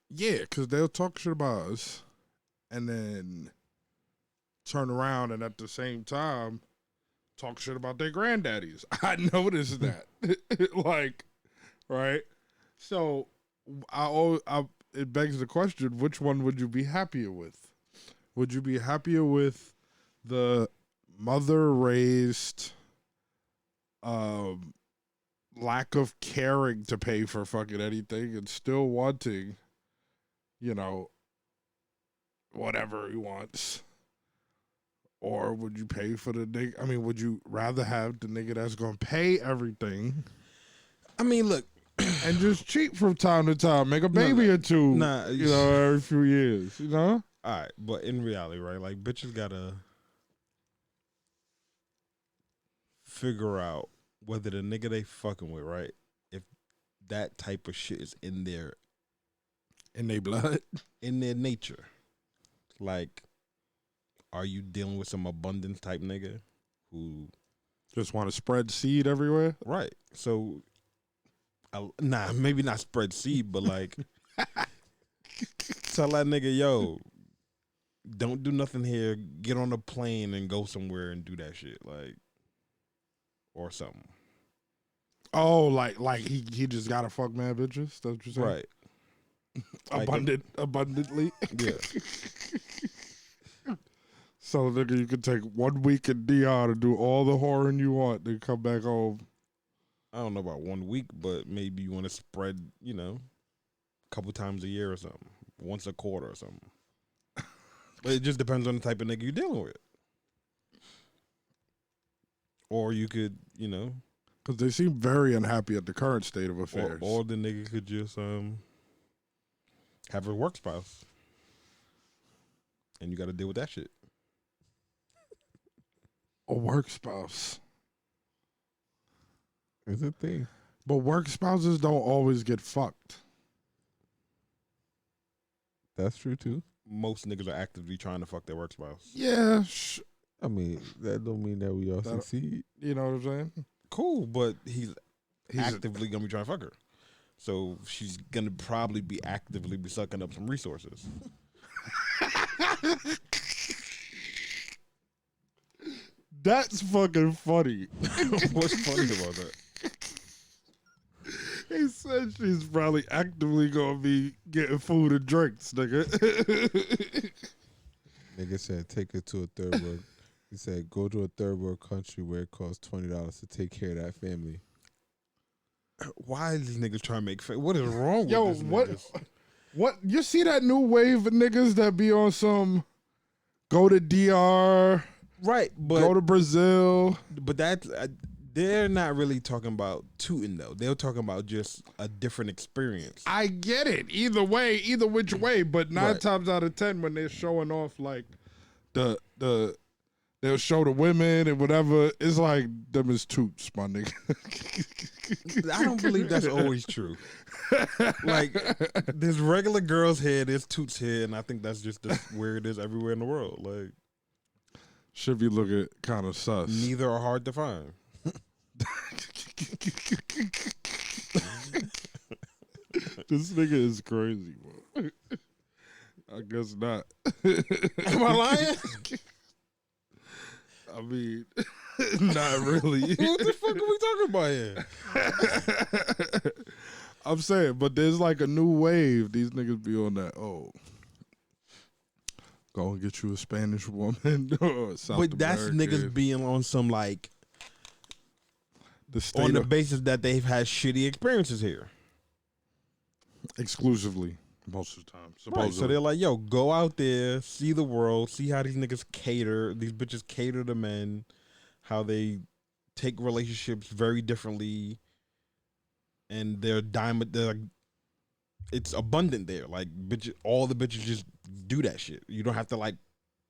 A: yeah, because they'll talk shit about us and then turn around and at the same time talk shit about their granddaddies. I noticed that. Like, right? So, it begs the question, which one would you be happier with? Would you be happier with the mother-raised lack of caring to pay for fucking anything and still wanting, you know, whatever he wants? Or would you pay for the nigga? I mean, would you rather have the nigga that's going to pay everything?
C: I mean, look,
A: and just cheat from time to time, make a baby or two,
C: nah,
A: you know, every few years, you know?
C: all right, but in reality, right, like, bitches gotta figure out whether the nigga they fucking with, right, if that type of shit is in their
A: blood.
C: in their nature. Like, are you dealing with some abundance type nigga who
A: Just want to spread seed everywhere?
C: right? So, maybe not spread seed, but like tell that nigga, yo, don't do nothing here. Get on a plane and go somewhere and do that shit, like, or something.
A: Oh, like he just gotta fuck mad bitches? That's what you're saying?
C: Right. Like
A: Abundantly.
C: Yeah.
A: So nigga, you can take 1 week in DR to do all the whoring you want, then come back home
C: I don't know about 1 week, but maybe you want to spread, a couple times a year or something, once a quarter or something. But it just depends on the type of nigga you're dealing with. Or you could,
A: Because they seem very unhappy at the current state of affairs.
C: or the nigga could just have a work spouse, and you got to deal with that shit.
A: A work spouse.
B: It's a thing.
A: But work spouses don't always get fucked.
B: That's true too.
C: Most niggas are actively trying to fuck their work spouse.
A: Yeah,
B: I mean, that don't mean that we all
A: That-
B: succeed.
A: you know what I'm saying?
C: Cool, but he's
A: He's
C: actively gonna be trying to fuck her, so she's gonna probably be actively sucking up some resources.
A: That's fucking funny.
C: What's funny about that?
A: He said she's probably actively gonna be getting food and drinks, nigga.
B: Nigga said take it to a third world. He said go to a third world country where it costs $20 to take care of that family.
C: Why is these niggas trying to make? What is wrong with
A: Yo,
C: this
A: what?
C: niggas?
A: What? You see that new wave of niggas that be on some go to DR,
C: Right,
A: go
C: but
A: to Brazil.
C: that's they're not really talking about tooting though. They're talking about just a different experience.
A: I get it. Either way, either which way. But 9
C: Right.
A: times out of 10, when they're showing off like the they'll show the women and whatever, it's like them is toots, my nigga.
C: I don't believe that's always true. Like, there's regular girls here, there's toots here, and I think that's just where it is everywhere in the world. Like,
A: Should be looking kind of sus.
C: neither are hard to find.
A: This nigga is crazy, bro. I guess not.
C: Am I lying?
A: I mean, not really.
C: What the fuck are we talking about here?
A: I'm saying, but there's like a new wave. These niggas be on that. Oh, go and get you a Spanish woman. Or South
C: But that's
A: American.
C: niggas being on some, like,
A: The state
C: on the
A: of-
C: basis that they've had shitty experiences here.
A: exclusively most of the time. Supposedly.
C: Right, so they're like, yo, go out there, see the world, see how these niggas cater, these bitches cater to men, how they take relationships very differently, and they're like, it's abundant there. Like, bitches, all the bitches just do that shit. You don't have to, like,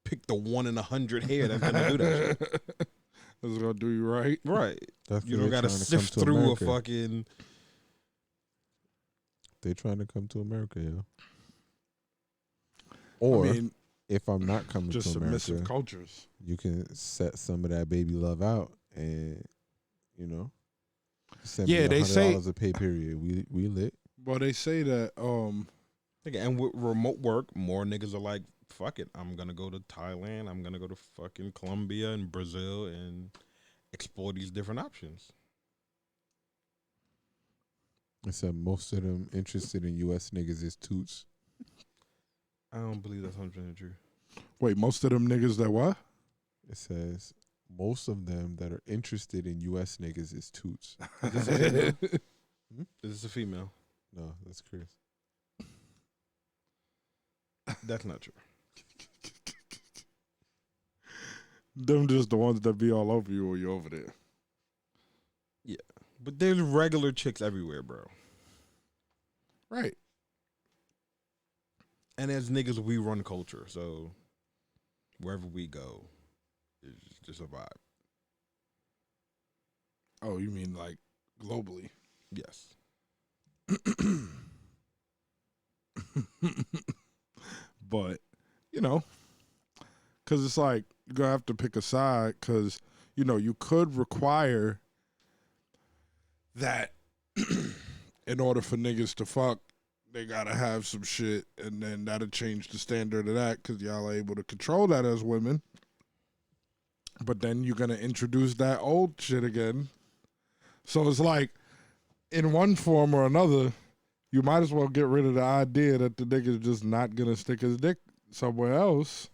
C: pick the 1 in 100 hair that's gonna do that shit.
A: That's gonna do you right.
C: Right.
B: That's
C: You
B: what
C: don't
B: they're
C: gotta
B: trying to come
C: sift
B: to
C: through
B: America.
C: a fucking.
B: They trying to come to America, yo.
A: I
B: Or
A: mean,
B: if I'm not coming
A: just
B: to
A: submissive
B: America,
A: cultures.
B: you can set some of that baby love out, and send
A: Yeah,
B: me
A: they say-
B: $100 a pay period. We lit.
A: Well, they say that.
C: And with remote work, more niggas are like, fuck it. I'm going to go to Thailand. I'm going to go to fucking Colombia and Brazil and explore these different options.
B: I said most of them interested in U.S. niggas is toots.
C: I don't believe that's 100% true.
A: Wait, most of them niggas that what?
B: It says most of them that are interested in U.S. niggas is toots.
C: Is this a female? Is this a female?
B: No, that's Chris.
C: That's not true.
A: Them just the ones that be all over you when you're over there.
C: But there's regular chicks everywhere, bro.
A: Right.
C: And as niggas, we run culture. So wherever we go, it's just a vibe.
A: Oh, you mean like globally?
C: Yes.
A: But, because it's like you're going to have to pick a side because, you could require that in order for niggas to fuck, they got to have some shit, and then that'll change the standard of that because y'all are able to control that as women. But then you're going to introduce that old shit again. So it's like, in one form or another, you might as well get rid of the idea that the nigga's just not going to stick his dick somewhere else.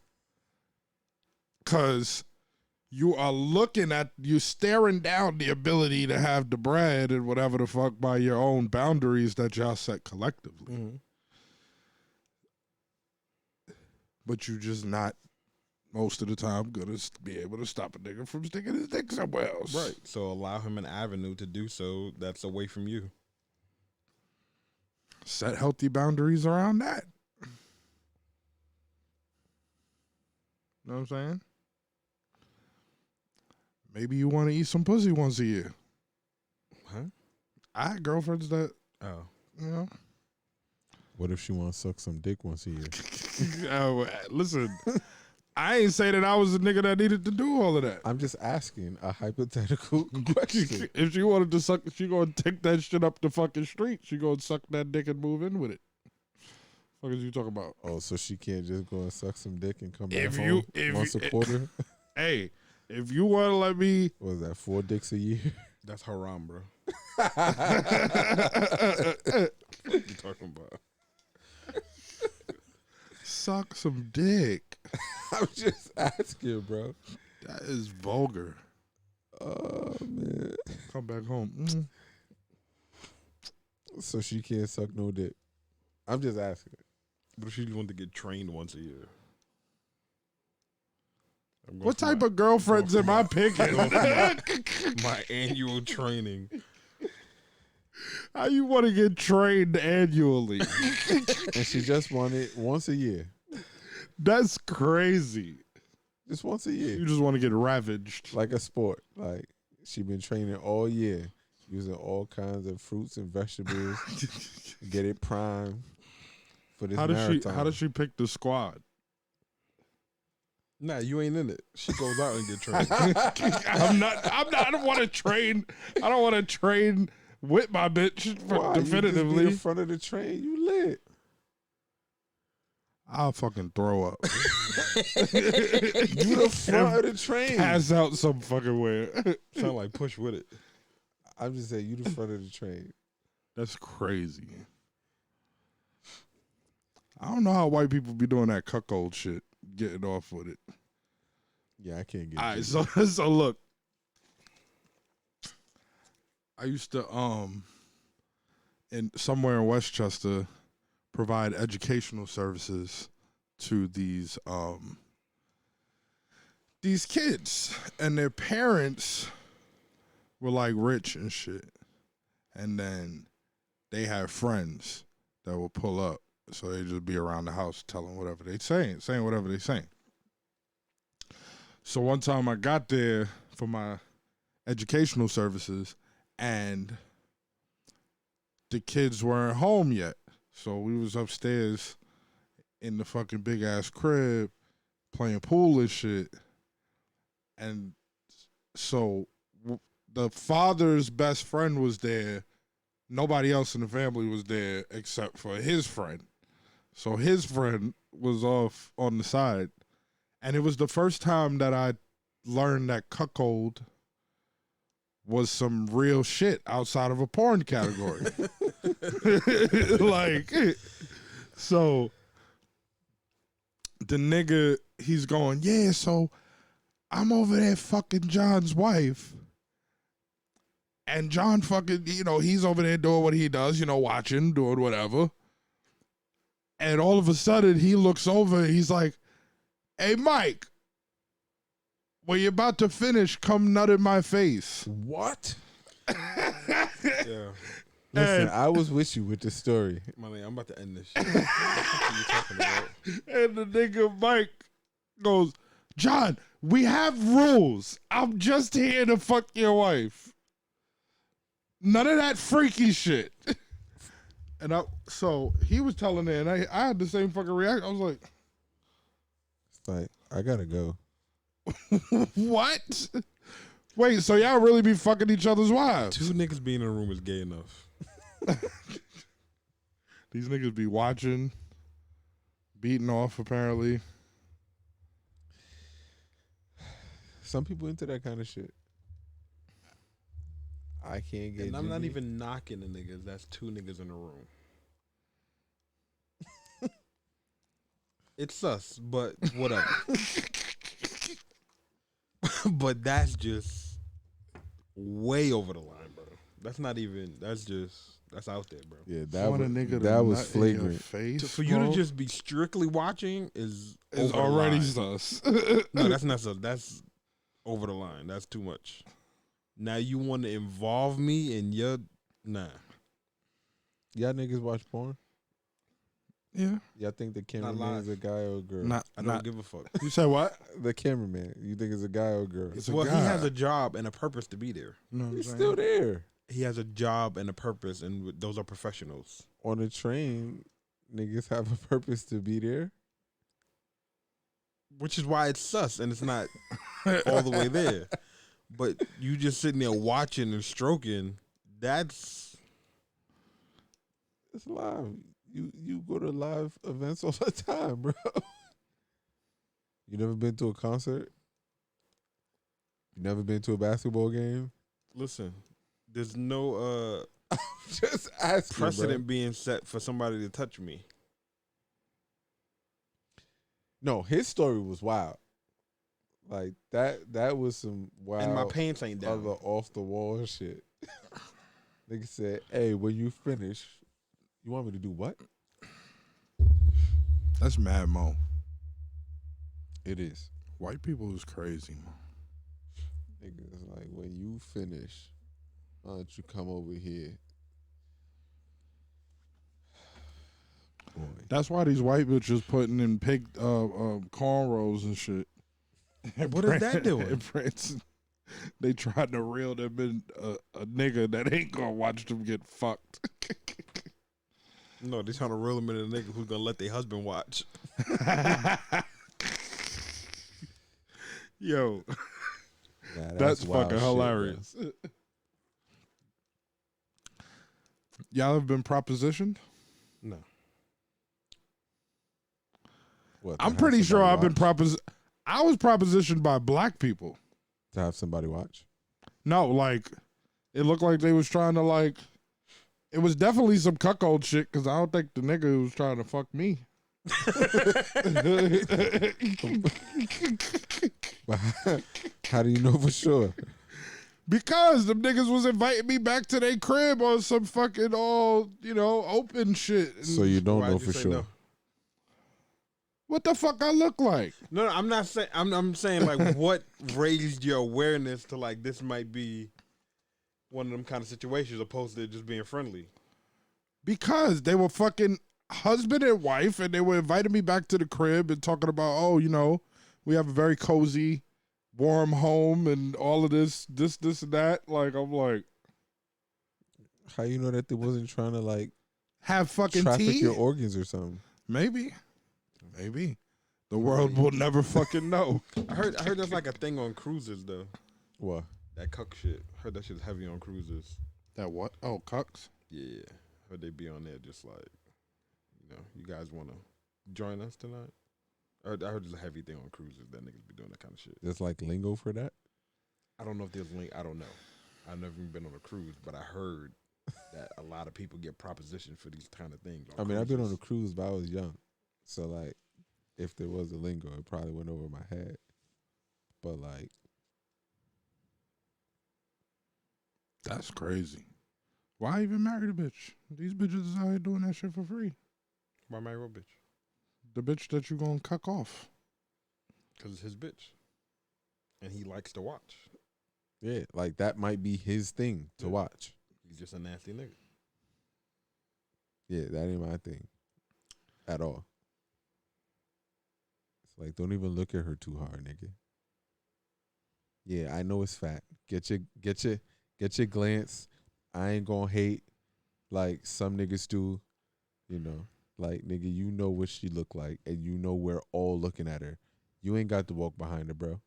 A: Because you are you staring down the ability to have the bread and whatever the fuck by your own boundaries that y'all set collectively.
C: Mm-hmm.
A: But you just not most of the time gonna be able to stop a nigga from sticking his dick somewhere else.
C: Right. So allow him an avenue to do so that's away from you.
A: Set healthy boundaries around that. Know what I'm saying? Maybe you want to eat some pussy once a year.
C: Huh?
A: I had girlfriends that,
C: Oh.
A: you know.
B: What if she wants to suck some dick once a year?
A: Listen, I ain't say that I was a nigga that needed to do all of that.
B: I'm just asking a hypothetical question.
A: If she wanted to suck, she gonna take that shit up the fucking street. She gonna suck that dick and move in with it. What is you talking about?
B: Oh, so she can't just go and suck some dick and come back
A: If
B: home
A: you-
B: once a quarter?
A: Hey, if you want to let me
B: What was that, 4 dicks a year?
C: That's haram, bro. What you talking about?
A: suck some dick,
B: I'm just asking, bro.
A: that is vulgar.
B: Oh, man.
A: Come back home.
B: So she can't suck no dick. I'm just asking.
C: But if she want to get trained once a year.
A: What type of girlfriends am I picking?
C: my annual training?
A: How you want to get trained annually?
B: And she just want it once a year.
A: That's crazy.
B: Just once a
A: You
B: year.
A: just want to get ravaged.
B: Like a sport. Like, she been training all year, using all kinds of fruits and vegetables. Get it primed for this marathon.
A: How does she pick the squad?
C: Nah, you ain't in it. She goes out and get trained.
A: I don't want to train. I don't want to train with my bitch
B: Why? You just be
A: definitively.
B: in front of the train. You lit.
A: I'll fucking throw up.
B: You the front of the train.
A: Pass out some fucking way.
C: Sound like push with it.
B: I'm just saying, you the front of the train.
A: That's crazy. I don't know how white people be doing that cuckold shit, getting off with it.
B: Yeah, I can't get
A: All right,
B: it.
A: so look, I used to in somewhere in Westchester provide educational services to these kids, and their parents were like rich and shit, and then they had friends that would pull up, so they just be around the house telling whatever they saying whatever they saying. So one time I got there for my educational services, and the kids weren't home yet. So we was upstairs in the fucking big ass crib playing pool and shit. And so the father's best friend was there. Nobody else in the family was there except for his friend. So his friend was off on the side. And it was the first time that I learned that cuckold was some real shit outside of a porn category. Like, so the nigga, he's going, yeah, so I'm over there fucking John's wife. And John fucking, he's over there doing what he does, watching, doing whatever. And all of a sudden, he looks over, he's like, hey, Mike, when you're about to finish, come nut in my face.
B: What?
C: Yeah.
B: Listen,
A: And-
B: I was with you with the story.
C: Money, I'm about to end this shit. What the fuck are you talking about?
A: And the nigga Mike goes, John, we have rules. I'm just here to fuck your wife. None of that freaky shit. And so he was telling her, and I had the same fucking reaction. I was like,
B: It's like, I gotta go.
A: what? Wait, so y'all really be fucking each other's wives?
C: Two niggas being in a room is gay enough.
A: These niggas be watching, beating off apparently.
B: Some people into that kind of shit. I can't get.
C: And I'm not
B: jiggy.
C: even knocking the niggas. That's two niggas in a room. It's us, but whatever. But that's just way over the line, bro. That's not even. That's out there, bro.
B: Yeah,
A: Want a nigga to
B: that was
A: nut in your
B: flagrant.
A: face,
C: For you to
A: bro,
C: just be strictly watching is
A: is
C: over the
A: already
C: line.
A: sus.
C: No, that's not so. That's over the line. That's too much. Now you want to involve me in your
B: Y'all niggas watch porn?
A: Yeah.
B: Y'all think the cameraman is a guy or a girl?
C: I don't give a fuck.
A: You say what?
B: The cameraman. You think it's a guy or a girl?
A: It's a
C: Well,
A: guy.
C: he has a job and a purpose to be there.
A: You know what I'm
B: He's
A: saying?
B: still there.
C: He has a job and a purpose, and those are professionals.
B: On a train, niggas have a purpose to be there.
C: Which is why it's sus and it's not all the way there. But you just sitting there watching and stroking, that's
B: It's live. You go to live events all the time, bro. You never been to a concert? You never been to a basketball game?
C: listen. There's no
B: Just ask
C: precedent being set for somebody to touch me.
B: No, his story was wild. Like that was some wild
C: And my pants ain't down.
B: other off the wall shit. Nigga said, "Hey, when you finish, you want me to do what?"
A: That's mad, Mo.
B: It is.
A: White people is crazy, Mo.
B: Nigga, it's like, when you finish, why don't you come over here? Boy.
A: That's why these white bitches putting in pig cornrows and shit.
C: What is that doing?
A: And prancing. They tried to reel them in a nigga that ain't gonna watch them get fucked.
C: No, they trying to reel him in a nigga who's gonna let their husband watch.
A: Yo,
B: Nah,
A: that's
B: wild
A: fucking
B: shit,
A: hilarious. Y'all have been propositioned?
C: No.
B: bro. What, to
A: I'm
B: have
A: pretty sure
B: somebody
A: I've been
B: watch?
A: I was propositioned by black people.
B: To have somebody watch.
A: No, like, it looked like they was trying to, like, it was definitely some cuckold shit, because I don't think the nigga was trying to fuck me.
B: How do you know for sure?
A: Because them niggas was inviting me back to their crib on some fucking all, open shit. And
B: So you don't
C: Why'd
B: know
C: you
B: for
C: say
B: sure.
C: no?
A: what the fuck I look like?
C: No, I'm not saying. I'm saying like what raised your awareness to like this might be one of them kind of situations, opposed to just being friendly.
A: Because they were fucking husband and wife, and they were inviting me back to the crib and talking about, we have a very cozy, warm home and all of this, and that. Like, I'm like,
B: How you know that they wasn't trying to like
A: have fucking
B: traffic
A: tea?
B: your organs or something?
A: Maybe. The world will never fucking know.
C: I heard that's like a thing on cruises though.
B: What?
C: That cuck shit. Heard that shit's heavy on cruises.
A: That what? Oh, cucks.
C: Yeah. Heard they be on there just like, you guys want to join us tonight? I heard there's a heavy thing on cruises that niggas be doing that kind of shit.
B: There's like lingo for that?
C: I don't know if there's link. I don't know. I've never even been on a cruise, but I heard that a lot of people get propositioned for these kind of things.
B: I mean, I've been on a cruise, but I was young. So, like, if there was a lingo, it probably went over my head. But, like,
A: That's crazy. Why even marry the bitch? These bitches is out here doing that shit for free.
C: Why marry what bitch?
A: The bitch that you gonna cuck off.
C: Because it's his bitch. And he likes to watch.
B: yeah, like, that might be his thing to
C: Yeah.
B: watch.
C: He's just a nasty nigga.
B: Yeah, that ain't my thing at all. It's like, don't even look at her too hard, nigga. Yeah, I know it's fat. Get your glance. I ain't gonna hate like some niggas do, Like, nigga, you know what she look like, and you know we're all looking at her. You ain't got to walk behind her, bro.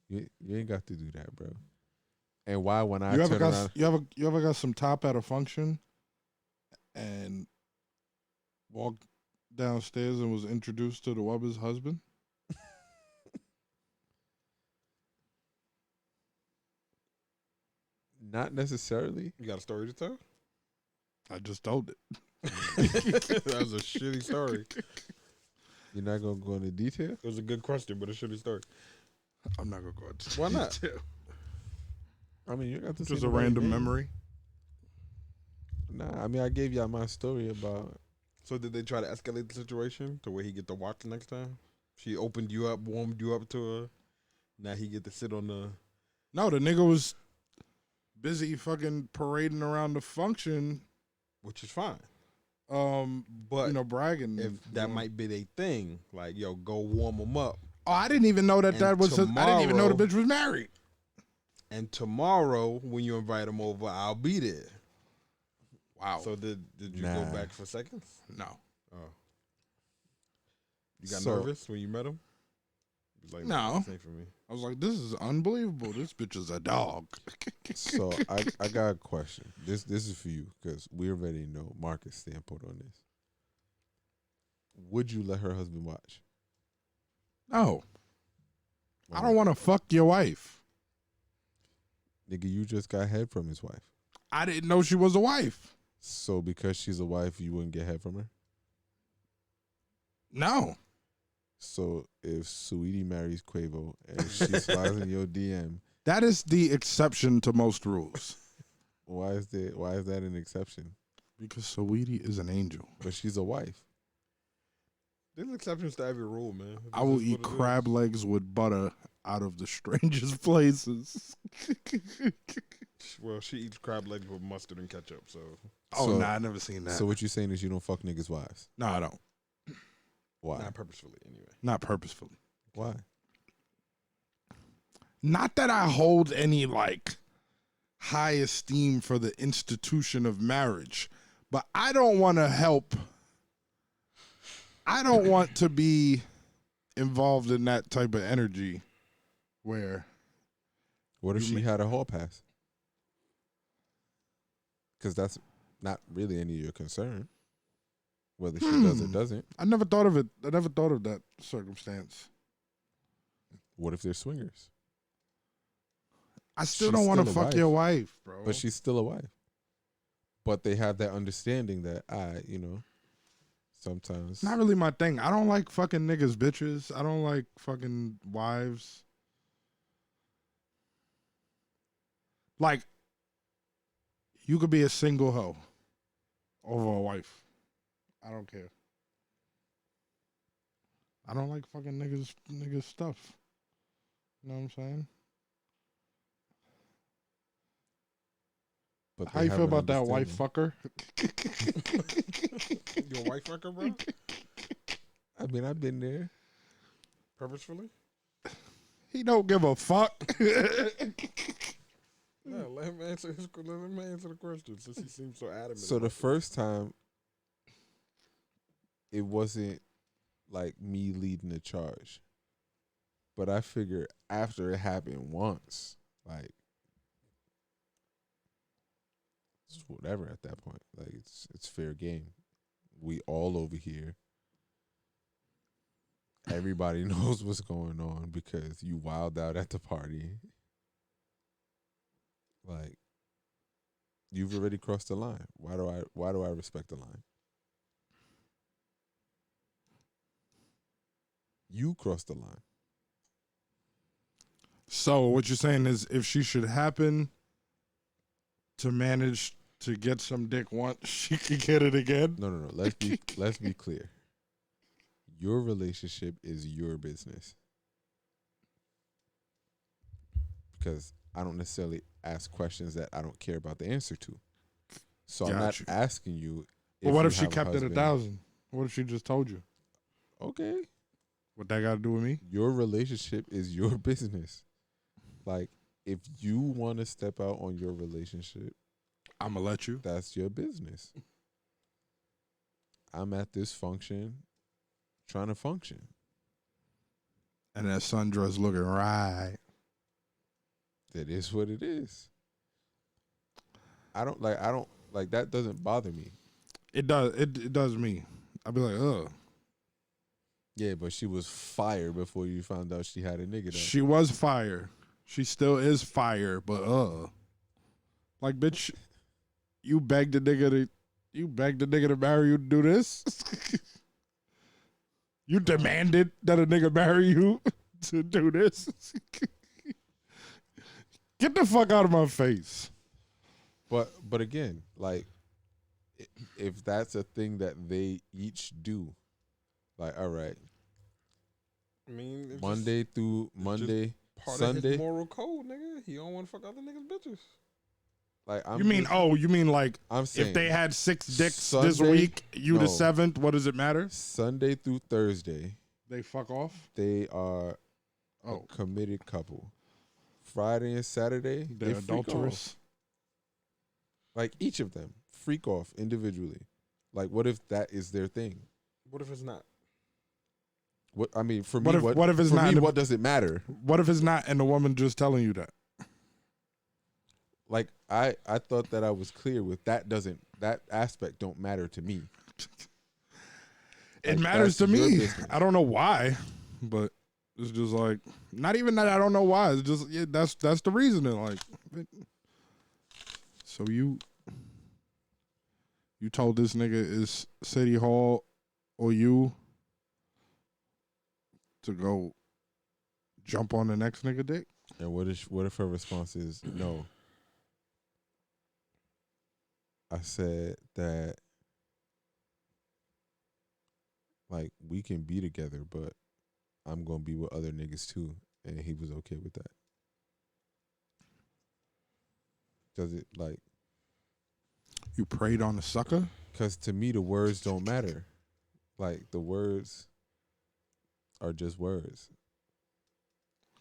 B: You ain't got to do that, bro. And why when I turn around,
A: you ever got some top at a function and walked downstairs and was introduced to the woman's husband?
B: not necessarily.
C: You got a story to tell?
A: I just told it.
C: That was a shitty story.
B: You're not gonna go into detail.
C: It was a good question, but a shitty story.
A: I'm not gonna go into
C: Why not?
A: detail.
B: I mean, you got to say
A: Just a
B: nobody's
A: random
B: name.
A: memory.
B: Nah, I mean, I gave y'all my story about.
C: So did they try to escalate the situation to where he get to watch the next time? She opened you up, warmed you up to her. Now he get to sit on the.
A: No, the nigga was busy fucking parading around the function,
C: Which is fine.
A: but you know, bragging.
C: If that might be their thing, like, yo, go warm them up.
A: Oh, I didn't even know that
C: And
A: that was. I didn't even know the
C: tomorrow-
A: bitch was married.
C: And tomorrow, when you invite them over, I'll be there.
A: Wow.
C: So did you
B: Nah.
C: go back for seconds?
A: No.
C: Oh. You got
B: So-
C: nervous when you met him? You was like,
A: No.
C: This ain't for me.
A: I was like, this is unbelievable. This bitch is a dog.
B: So I got a question. This is for you because we already know Marcus' standpoint on this. Would you let her husband watch?
A: No. I don't want to fuck your wife.
B: Nigga, you just got head from his wife.
A: I didn't know she was a wife.
B: So because she's a wife, you wouldn't get head from her?
A: No.
B: So if Sweetie marries Quavo and she slides in your DM,
A: That is the exception to most rules.
B: why is that an exception?
A: Because Saweetie is an angel.
B: But she's a wife.
C: There's exceptions to every rule, man. This
A: I will
C: is
A: eat
C: what it
A: crab
C: is.
A: legs with butter out of the strangest places.
C: Well, she eats crab legs with mustard and ketchup, so.
A: Oh,
B: So-
A: nah, I never seen that.
B: So what you saying is you don't fuck niggas' wives?
A: No, I don't.
B: Why?
C: Not purposefully, anyway.
A: Not purposefully.
B: Why?
A: Not that I hold any like high esteem for the institution of marriage, but I don't want to help. I don't want to be involved in that type of energy where
B: What if
A: You
B: she
A: may-
B: had a hall pass? Because that's not really any of your concern. Whether she does or doesn't.
A: I never thought of it. I never thought of that circumstance.
B: What if they're swingers?
A: I still
B: She's
A: don't want to
B: still a
A: fuck your
B: wife.
A: wife, bro.
B: But she's still a wife. But they have that understanding that sometimes
A: not really my thing. I don't like fucking niggas, bitches. I don't like fucking wives. Like, you could be a single hoe over a wife. I don't care. I don't like fucking niggas stuff. You know what I'm saying?
B: But
A: How
B: they
A: you
B: have
A: feel
B: an
A: about that wife
B: understanding.
A: fucker?
C: You a white fucker, bro?
B: I mean, I've been there.
C: Purposefully?
A: He don't give a fuck.
C: No, let him answer the question since he seems so adamant.
B: So the
C: about
B: first time, it wasn't like me leading the charge. But I figure after it happened once, like, it's whatever at that point. Like, it's fair game. We all over here. Everybody knows what's going on because you wild out at the party. Like, you've already crossed the line. Why do I respect the line? You crossed the line.
A: So what you're saying is, if she should happen to manage to get some dick once, she could get it again.
B: No. Let's be clear. Your relationship is your business. Because I don't necessarily ask questions that I don't care about the answer to. So I'm
A: Got
B: not
A: you.
B: asking you.
A: But what
B: you
A: if she
B: have a
A: kept it
B: husband.
A: 1,000? What if she just told you?
B: Okay.
A: What that got to do with me?
B: Your relationship is your business. Like, if you want to step out on your relationship,
A: I'm gonna let you.
B: that's your business. I'm at this function trying to function.
A: And that sundress looking right.
B: That is what it is. I don't like that doesn't bother me.
A: It does. It does me. I'd be like, ugh.
B: Yeah, but she was fire before you found out she had a nigga though.
A: She was fire. She still is fire, but like, bitch, you begged the nigga to marry you to do this. You demanded that a nigga marry you to do this. Get the fuck out of my face.
B: But again, like, if that's a thing that they each do, like, all right,
C: I mean, it's
B: Monday through Monday,
C: part of
B: Sunday,
C: his moral code, nigga. He don't want to fuck other niggas' bitches.
B: like,
A: You mean like
B: I'm saying
A: if they had 6 dicks this
B: Sunday-
A: week, you the
B: no.
A: 7th, what does it matter?
B: Sunday through Thursday,
A: They fuck off?
B: they are
A: Oh.
B: a committed couple. Friday and Saturday,
A: They're
B: they freak off.
A: adulterous?
B: Like, each of them freak off individually. Like, what if that is their thing?
C: What if it's not?
B: What I mean, for
A: What
B: me,
A: if- what if it's
B: for
A: not
B: me,
A: in the-
B: what does it matter?
A: What if it's not and the woman just telling you that?
B: Like, I thought that I was clear with that aspect don't matter to me.
A: It
B: Like,
A: matters to
B: that's your
A: me.
B: business.
A: I don't know why, but it's just like, not even that I don't know why. It's just, yeah, that's the reasoning. Like, so you told this nigga is City Hall or you to go jump on the next nigga dick?
B: And what if her response is no? I said that, like, we can be together, but I'm gonna be with other niggas too, and he was okay with that. Does it, like?
A: You preyed on the sucker?
B: Because to me, the words don't matter. Like, the words are just words.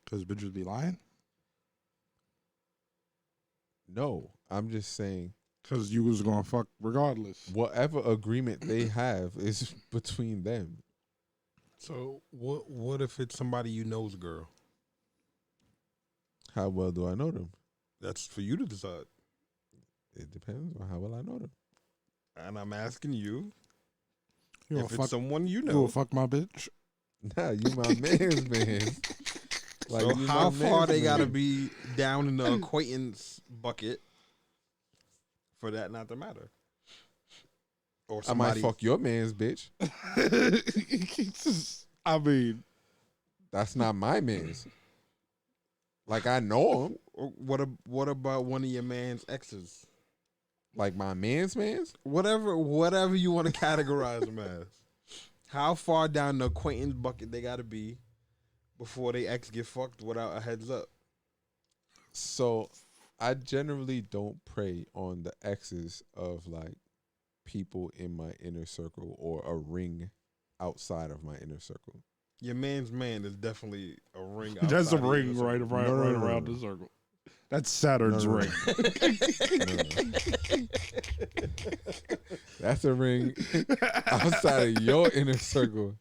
A: Because bitches be lying?
B: No, I'm just saying
A: Because you was going to fuck regardless.
B: whatever agreement they have is between them.
C: So what if it's somebody you know's girl?
B: How well do I know them?
C: That's for you to decide.
B: It depends on how well I know them.
C: And I'm asking you,
A: You
C: if
A: gonna
C: it's
A: fuck,
C: someone you
A: you
C: know.
A: gonna fuck my bitch?
B: Nah, you my man's man. Like,
C: So
B: you
C: how
B: my
C: far
B: man's
C: they gotta
B: man.
C: be down in the acquaintance bucket for that not to matter? Or
B: I might
C: somebody
B: fuck your man's bitch.
A: I mean,
B: That's not my man's. Like, I know him.
C: Or what about one of your man's exes?
B: Like, my man's man's.
C: Whatever you want to categorize them as. How far down the acquaintance bucket they gotta be before they ex get fucked without a heads up?
B: So, I generally don't prey on the exes of, like, people in my inner circle or a ring outside of my inner circle.
C: Your man's man is definitely a ring.
A: that's a
C: outside of your
A: ring
C: circle.
A: right
B: No,
A: around
B: no.
A: the circle. That's Saturn's
B: No.
A: ring.
B: No. That's a ring outside of your inner circle.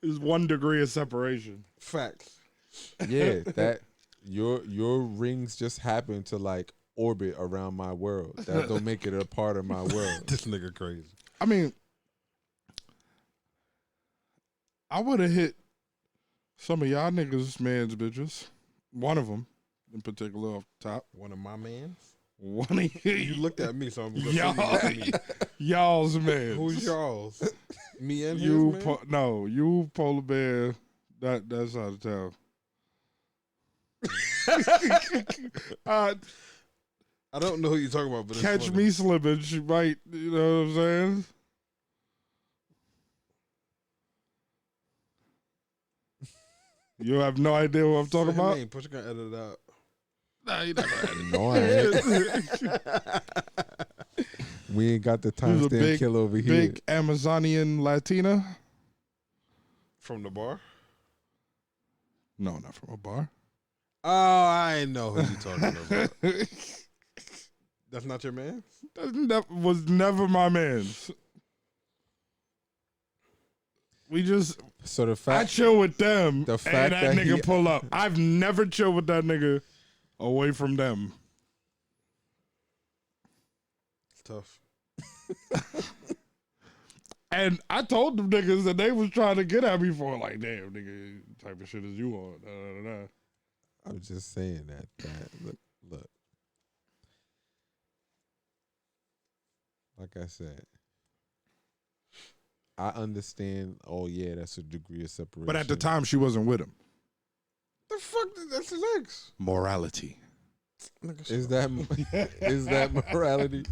A: There's 1 degree of separation.
C: Facts.
B: Yeah, that your rings just happen to, like, orbit around my world. That don't make it a part of my world.
C: This nigga crazy.
A: I mean, I would have hit some of y'all niggas' man's bitches. One of them, in particular, off top.
C: One of my mans.
A: One of
C: You looked at me, so I'm gonna
A: Y'all-
C: say you looked at me.
A: y'all's man.
C: Who's y'all's? Me and
A: You
C: his man?
A: no, you polar bear. That's out of town.
C: I don't know who you're talking about, but it's
A: Catch
C: funny.
A: me slipping, she might. You know what I'm saying? You have no idea what I'm talking
C: Say her
A: about.
C: name. Push gonna edit it out.
A: Nah, you never had it.
B: No, I ain't. We ain't got the
A: Who's a
B: timestamp kill over here.
A: Big Amazonian Latina.
C: From the bar?
A: No, not from a bar.
C: Oh, I know who you talking about. That's not your man?
A: That was never my man's. We just,
B: So the
A: I
B: fact,
A: chill with them,
B: the
A: and
B: fact
A: that
B: that
A: nigga
B: he-
A: pull up. I've never chilled with that nigga away from them.
C: It's tough.
A: And I told them niggas that they was trying to get at me for, like, damn, nigga, type of shit is you on. Da, da, da, da.
B: I was just saying that look. Like I said, I understand. Oh yeah, that's a degree of separation.
A: But at the time, she wasn't with him.
C: fuck? That's his ex.
A: Morality.
B: Is that morality?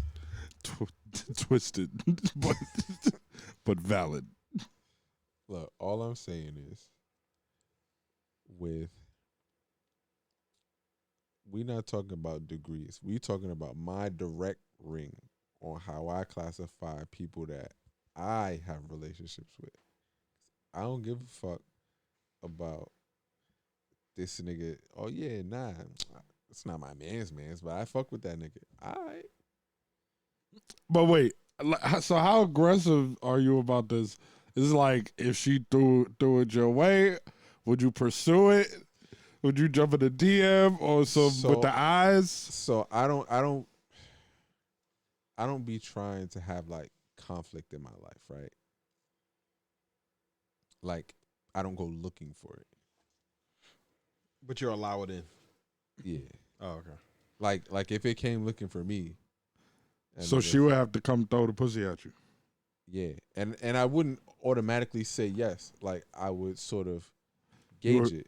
A: Twisted, but valid.
B: Look, all I'm saying is, we not talking about degrees. We talking about my direct ring on how I classify people that I have relationships with. I don't give a fuck about this nigga. Oh yeah, nah, it's not my man's, but I fuck with that nigga. All right.
A: But wait, so how aggressive are you about this? It's like if she threw it your way, would you pursue it? Would you jump in the DM or with the eyes?
B: So I don't be trying to have like conflict in my life, right? Like I don't go looking for it.
C: But you're allowed in.
B: Yeah.
C: Oh, okay.
B: Like if it came looking for me.
A: So she would have to come throw the pussy at you.
B: Yeah. And I wouldn't automatically say yes. Like I would sort of gauge it.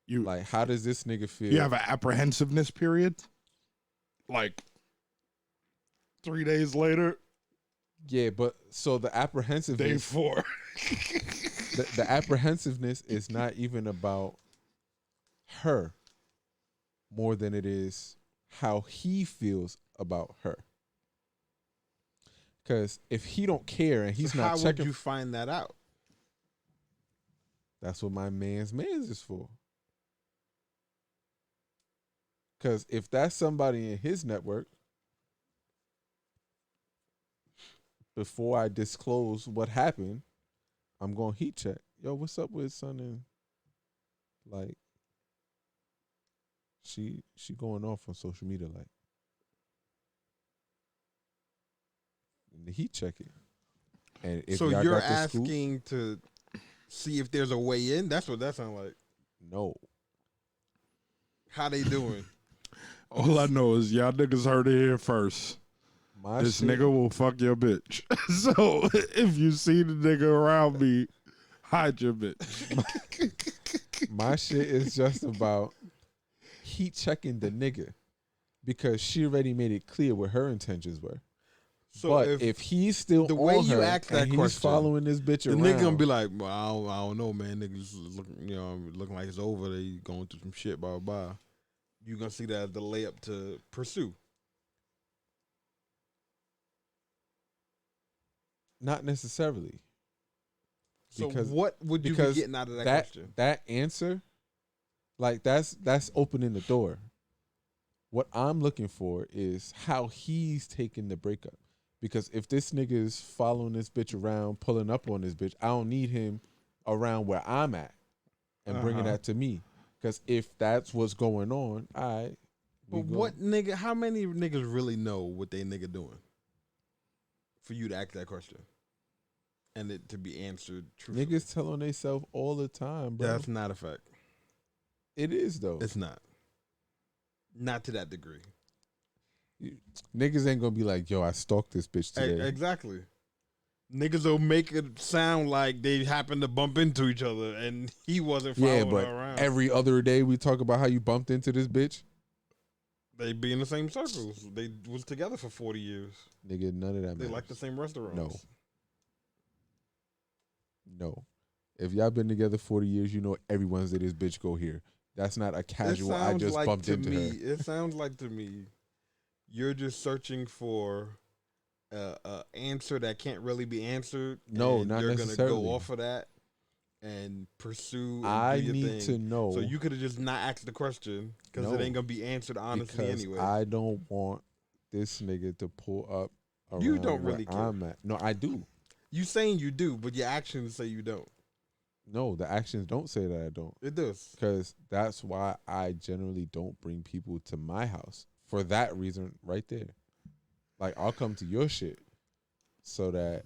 B: Like how does this nigga feel?
A: You have an apprehensiveness period? Like 3 days later?
B: Yeah, but so the apprehensiveness.
A: Day 4.
B: the apprehensiveness is not even about her more than it is how he feels about her. Because if he don't care and he's not
C: how
B: checking,
C: would you find that out?
B: That's what my man's is for. Because if that's somebody in his network, before I disclose what happened, I'm going to heat check. Yo, what's up with his son? And like, she going off on social media, like, and the heat check it. And if
C: so
B: y'all
C: you're
B: got the
C: asking to see if there's a way in? That's what that sounds like.
B: No.
C: How they doing?
A: All I know is y'all niggas heard it here first. This nigga will fuck your bitch. So if you see the nigga around me, hide your bitch.
B: My shit is just about heat checking the nigga because she already made it clear what her intentions were. So but if he's still
C: the way
B: on
C: you
B: her
C: ask that
B: and
C: question,
B: he's following this bitch
C: the
B: around,
C: nigga gonna be like, well, I don't know, man. Niggas looking like it's over. They going through some shit, blah, blah, blah. You gonna see that as the layup to pursue.
B: Not necessarily.
C: So what would you be getting out of that question?
B: That answer, like that's opening the door. What I'm looking for is how he's taking the breakup. Because if this nigga is following this bitch around, pulling up on this bitch, I don't need him around where I'm at and bringing that to me. Because if that's what's going on, all right.
C: But what nigga, how many niggas really know what they nigga doing for you to ask that question? And it to be answered truthfully.
B: Niggas tell on themselves all the time, bro.
C: That's not a fact.
B: It is, though.
C: It's not. Not to that degree.
B: Niggas ain't gonna be like, yo, I stalked this bitch today.
C: Exactly. Niggas will make it sound like they happened to bump into each other and he wasn't following her around.
B: Every other day we talk about how you bumped into this bitch.
C: They be in the same circles. They was together for 40 years.
B: Nigga, none of that
C: They
B: matters.
C: like the same restaurants.
B: No. If y'all been together 40 years, you know every Wednesday this bitch go here. That's not a casual, I just like bumped into her.
C: It sounds like to me, you're just searching for a answer that can't really be answered.
B: No,
C: and
B: not
C: you're
B: necessarily.
C: You're going to go off of that and pursue and
B: I
C: do your
B: need
C: thing.
B: to know.
C: So you could have just not asked the question because it ain't going to be answered honestly
B: because
C: anyway.
B: I don't want this nigga to pull up around
C: you don't really
B: where
C: care.
B: I'm at. No, I do.
C: You saying you do, but your actions say you don't.
B: No, the actions don't say that I don't.
C: It does.
B: Because that's why I generally don't bring people to my house. For that reason right there. Like, I'll come to your shit so that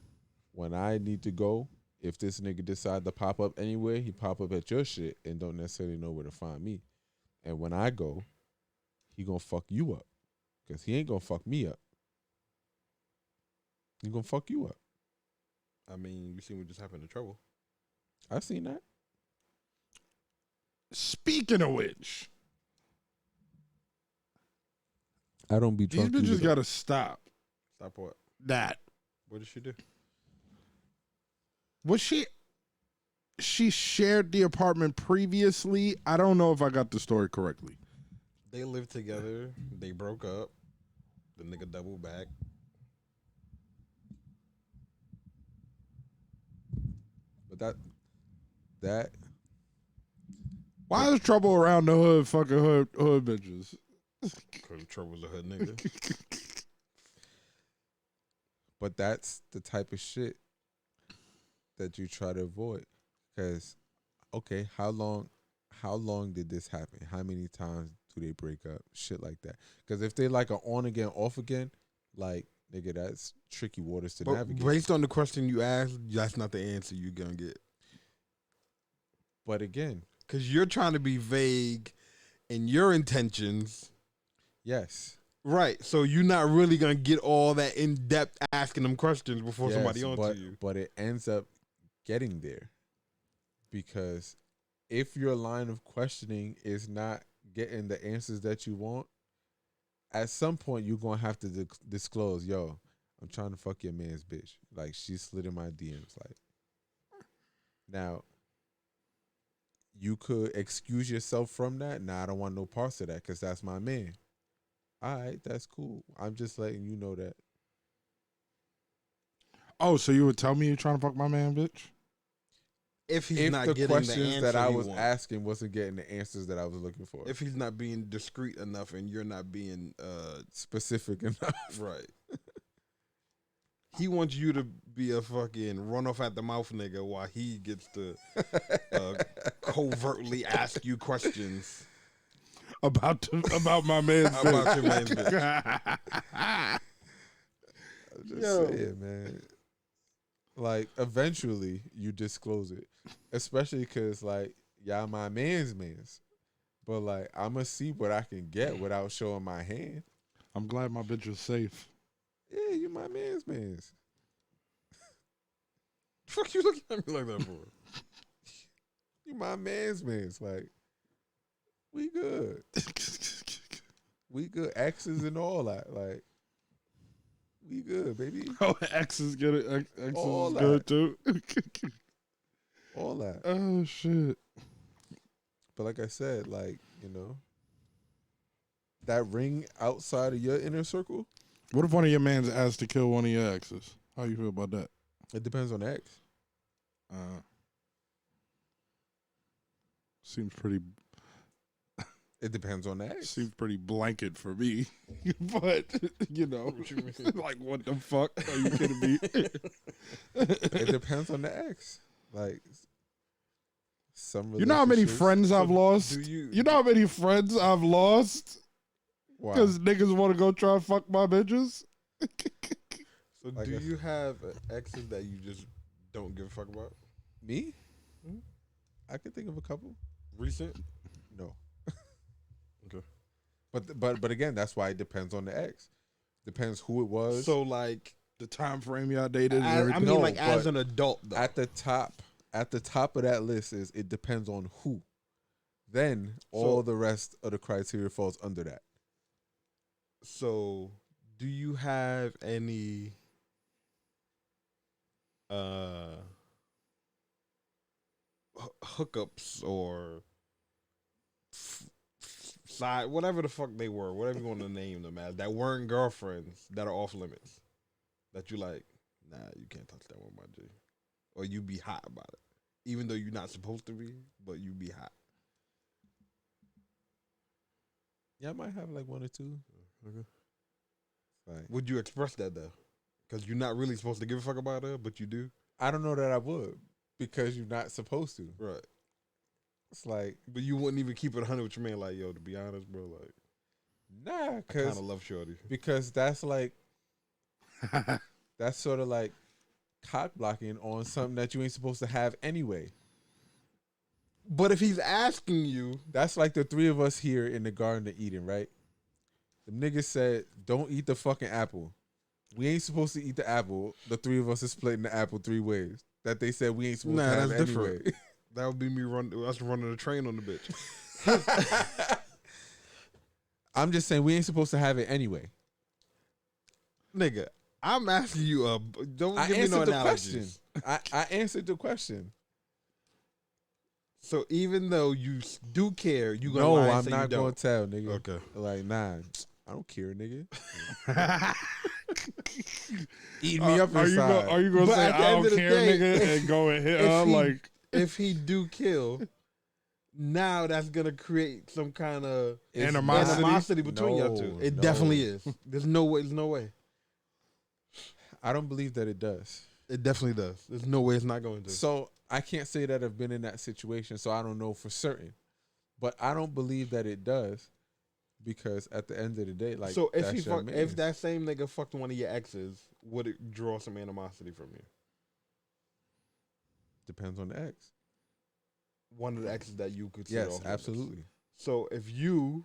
B: when I need to go, if this nigga decide to pop up anywhere, he pop up at your shit and don't necessarily know where to find me. And when I go, he gonna fuck you up. Because he ain't gonna fuck me up. He gonna fuck you up.
C: I mean, you seen what just happened to Trouble.
B: I seen that.
A: Speaking of which,
B: I don't be
A: these
B: drunk.
A: bitches
B: either.
A: gotta stop
C: Stop what?
A: that.
C: What did she do?
A: Was she shared the apartment previously? I don't know if I got the story correctly.
C: They lived together. They broke up. The nigga doubled back.
B: But that
A: Why is trouble around the hood fucking hood bitches?
C: Cause Trouble's a hood nigga.
B: But that's the type of shit that you try to avoid. Because, okay, how long did this happen? How many times do they break up? Shit like that. Because if they like a on again, off again, like, nigga, that's tricky waters to
C: But
B: navigate.
C: based on the question you asked, that's not the answer you're gonna get.
B: But again,
C: Cause you're trying to be vague in your intentions.
B: yes.
C: Right. So you're not really gonna get all that in depth asking them questions before
B: Yes,
C: somebody on to you.
B: But it ends up getting there. Because if your line of questioning is not getting the answers that you want, at some point you're going to have to disclose, yo, I'm trying to fuck your man's bitch. Like, she slid in my DMs. Like, now, you could excuse yourself from that. Nah, I don't want no parts of that because that's my man. All right, that's cool. I'm just letting you know that.
A: Oh, so you would tell me you're trying to fuck my man, bitch?
C: If he's
B: If
C: not
B: the
C: getting
B: questions
C: the answer
B: that I
C: he
B: was
C: wants.
B: asking wasn't getting the answers that I was looking for.
C: If he's not being discreet enough and you're not being
B: Specific enough.
C: right. He wants you to be a fucking run off at the mouth nigga while he gets to covertly ask you questions
A: About my man's
C: about your man's bitch.
B: I'm just
C: Yo.
B: saying, man. Like, eventually, you disclose it. Especially because, like, y'all my man's. But, like, I'm going to see what I can get without showing my hand.
A: I'm glad my bitch is safe.
B: Yeah, you my man's.
C: Fuck you looking at me like that for?
B: You my man's. Like, we good. We good. Exes and all that. Like, we good, baby.
A: Oh, X is good. X
B: All
A: is
B: that.
A: good too.
B: All that.
A: Oh shit.
B: But like I said, like, you know, that ring outside of your inner circle,
A: What if one of your mans asked to kill one of your exes? How you feel about that?
B: it depends on the ex.
A: Seems pretty.
B: It depends on the ex.
A: Seems pretty blanket for me, but you know,
C: What you mean?
A: like what the fuck? Are you kidding me?
B: It depends on the ex. Like, some
A: You know how many
B: relationships-
A: friends I've lost?
C: do you-
A: You know how many friends I've lost
B: Wow.
A: because niggas want to go try and fuck my bitches?
C: So
B: Like
C: do
B: I
C: you have exes that you just don't give a fuck about?
B: Me?
C: Mhm.
B: I can think of a couple.
C: Recent?
B: No.
C: Okay.
B: But again, that's why it depends on the ex. Depends who it was.
C: So like,
A: The time frame y'all dated and
C: I
A: everything.
C: mean,
B: No,
C: like as
B: but
C: an adult though.
B: at the top of that list is it depends on who. Then all the rest of the criteria falls under that.
C: So do you have any hookups or side, whatever the fuck they were, whatever you want to name them as, that weren't girlfriends that are off limits, that you like, nah, you can't touch that one, my G, or you be hot about it, even though you're not supposed to be, but you be hot.
B: Yeah, I might have like one or two.
C: Okay.
B: Like,
C: Would you express that though? Because you're not really supposed to give a fuck about her, but you do.
B: I don't know that I would because you're not supposed to.
C: Right.
B: It's like,
C: But you wouldn't even keep it 100 with your man, like, yo, to be honest, bro, like,
B: nah,
C: I kind of love Shorty.
B: because that's like, that's sort of like cock blocking on something that you ain't supposed to have anyway.
C: But if he's asking you,
B: That's like the three of us here in the Garden of Eden, right? The niggas said, don't eat the fucking apple. We ain't supposed to eat the apple. The three of us is splitting the apple 3 ways. That they said we ain't supposed
C: Nah,
B: to have
C: that's
B: anyway.
C: different. That would be me us running a train on the bitch.
B: I'm just saying we ain't supposed to have it anyway.
C: Nigga, I'm asking you. Don't
B: I
C: give me no
B: answered the question.
C: analogies.
B: I answered the question.
C: So even though you do care, you gonna
B: No,
C: lie and
B: I'm
C: say
B: not
C: you
B: gonna
C: don't.
B: tell, nigga.
C: Okay.
B: Like, nah, I don't care, nigga. Eat me up
A: Are
B: inside.
A: you gonna
C: But
A: say
C: at the
A: I
C: end
A: don't
C: of the
A: care,
C: day,
A: nigga, and go and hit
C: if
A: her
C: he-
A: like?
C: If he do kill, now that's gonna create some kind of
B: It's
C: animosity between y'all
B: No,
C: two. It
B: no.
C: definitely is. There's no way. There's no way.
B: I don't believe that it does.
C: It definitely does. There's no way it's not going to.
B: So I can't say that I've been in that situation, so I don't know for certain. But I don't believe that it does, because at the end of the day, like,
C: so if
B: that's
C: he
B: your
C: fuck,
B: man.
C: if that same nigga fucked one of your exes, would it draw some animosity from you?
B: Depends on the ex.
C: One of the exes that you could see.
B: Yes,
C: off limits.
B: absolutely.
C: So if you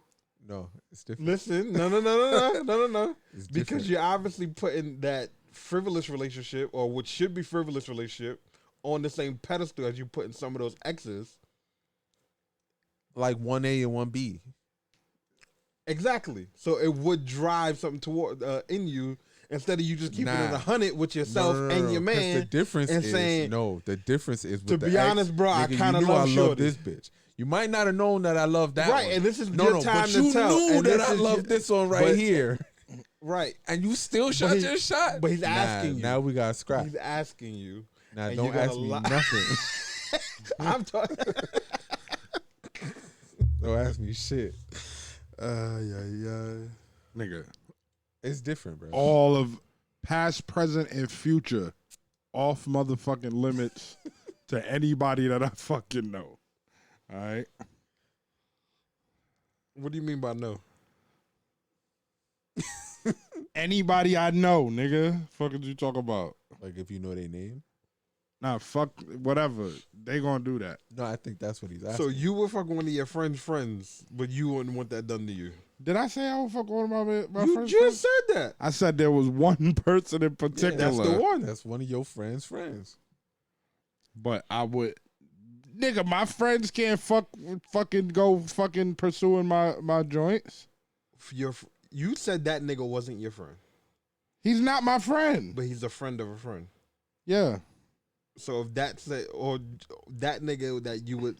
B: No, it's different.
C: listen, no,
B: It's
C: because
B: different.
C: you're obviously putting that frivolous relationship or what should be frivolous relationship on the same pedestal as you putting some of those exes.
B: Like 1A and 1B.
C: Exactly. So it would drive something toward in you instead of you just keeping it 100 with yourself and your
B: 'Cause
C: man.
B: The difference
C: and
B: is
C: saying,
B: the difference is with
C: to
B: the
C: be
B: ex,
C: honest, bro, I
B: nigga,
C: kinda
B: you knew
C: love
B: I
C: Shorty.
B: this bitch. You might not have known that I love that
C: right,
B: one.
C: and this is
B: no,
C: your
B: no,
C: time
B: but
C: to
B: you
C: tell.
B: knew
C: And
B: that
C: this
B: I
C: is
B: love
C: your-
B: this one right
C: but-
B: here,
C: Right.
B: and you still shot
C: he-
B: your shot.
C: but he's
B: Nah,
C: asking you.
B: Now we got scrap.
C: He's asking you.
B: Now
C: and
B: don't
C: you're gonna
B: ask me
C: lie.
B: nothing.
C: I'm talking.
B: Don't ask me shit.
C: Yeah.
A: Nigga,
B: It's different, bro.
A: all of past, present, and future off motherfucking limits to anybody that I fucking know. All right.
C: What do you mean by no?
A: Anybody I know, nigga. Fuck what you talk about?
B: Like if you know their name.
A: Nah, fuck whatever. They gonna do that.
B: No, I think that's what he's asking.
C: So you would fuck one of your friends, but you wouldn't want that done to you.
A: Did I say I would fuck one of my
C: You
A: friends?
C: just said that.
A: I said there was one person in particular.
C: That's the one.
B: That's one of your friends' friends.
A: But I would, nigga, my friends can't fucking go fucking pursuing my joints.
C: You said that nigga wasn't your friend,
A: He's not my friend.
C: but he's a friend of a friend.
A: Yeah.
C: So if that's or that nigga that you would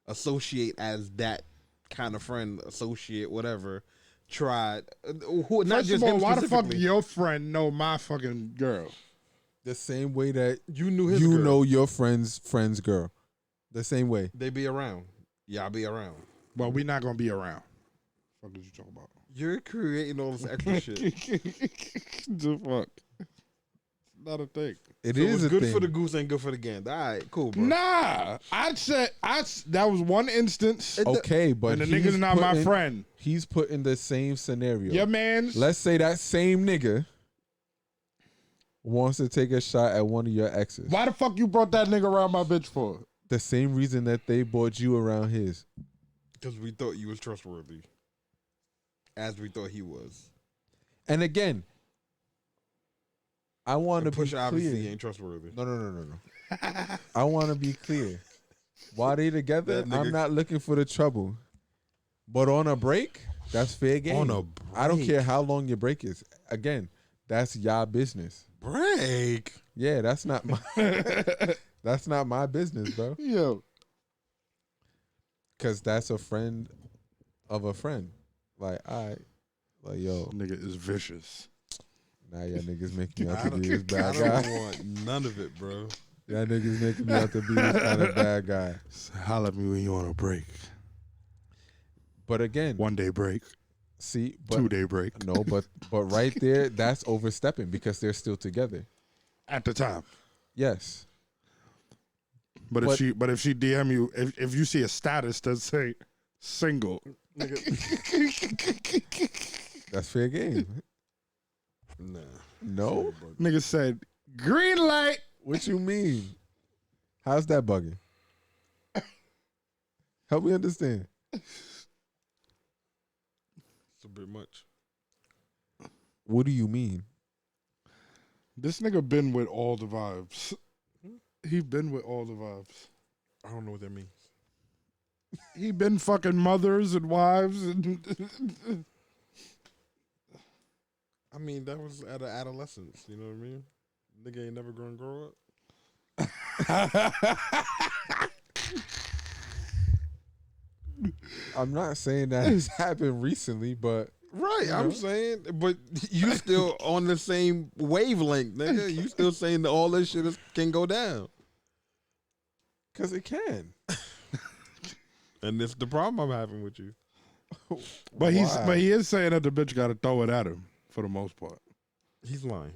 C: associate as that kind of friend, associate, whatever, tried, who not
A: First
C: just
A: of all,
C: him
A: why the fuck
C: specifically.
A: your friend know my fucking girl?
B: The same way that
C: You knew his
B: you
C: girl.
B: know your friend's girl. The same way.
C: They be around. Y'all be around.
A: Well, we not gonna be around. Fuck is you talking about?
C: You're creating all this extra shit.
A: The fuck. It's not a thing.
B: It
C: So
B: is
C: it's
B: a
C: good
B: thing.
C: for the goose and good for the gander. All right, cool, bro.
A: Nah, that was one instance,
B: Okay, but
A: and the
B: he's
A: nigga's not my
B: putting-
A: friend.
B: He's put in the same scenario.
A: Your man's.
B: Let's say that same nigga wants to take a shot at one of your exes.
A: Why the fuck you brought that nigga around my bitch for?
B: The same reason that they brought you around his.
C: Because we thought you was trustworthy, as we thought he was.
B: And again, I want to
C: And
B: be
C: Push obviously
B: clear.
C: ain't trustworthy.
B: No. I want to be clear. While they together,
C: That nigga-
B: I'm not looking for the trouble. But on a break, that's fair game.
C: On a
B: I don't
C: break?
B: care how long your break is. Again, that's y'all business.
C: Break.
B: Yeah, that's not my that's not my business, bro.
A: Yo,
B: Cause that's a friend of a friend. Like, yo,
A: nigga is vicious.
B: now y'all niggas making me out
C: I
B: to be this
C: don't,
B: bad
C: I
B: guy.
C: don't want none of it, bro.
B: Y'all niggas making me out to be this kind of bad guy.
A: Holla at me when you on a break.
B: But again,
A: 1 day break,
B: see, but
A: 2 day break.
B: no, but right there, that's overstepping because they're still together.
A: At the time.
B: Yes.
A: But
B: But-
A: if she DM you, if you see a status that say single,
B: That's fair game.
C: Nah.
B: No?
A: nigga said green light.
B: What you mean? How's that bugging? Help me understand.
C: It's a bit much.
B: What do you mean?
A: This nigga been with all the vibes. He been with all the vibes.
C: I don't know what that means.
A: He been fucking mothers and wives and
C: I mean, that was at an adolescence. You know what I mean? Nigga ain't never gonna grow up.
B: I'm not saying that has happened recently, but
C: Right,
B: you
C: I'm
B: know.
C: saying, but you still on the same wavelength, nigga. You still saying that all this shit can go down,
B: because it can.
C: and it's the problem I'm having with you.
A: but
B: Why?
A: he is saying that the bitch got to throw it at him for the most part.
C: He's lying.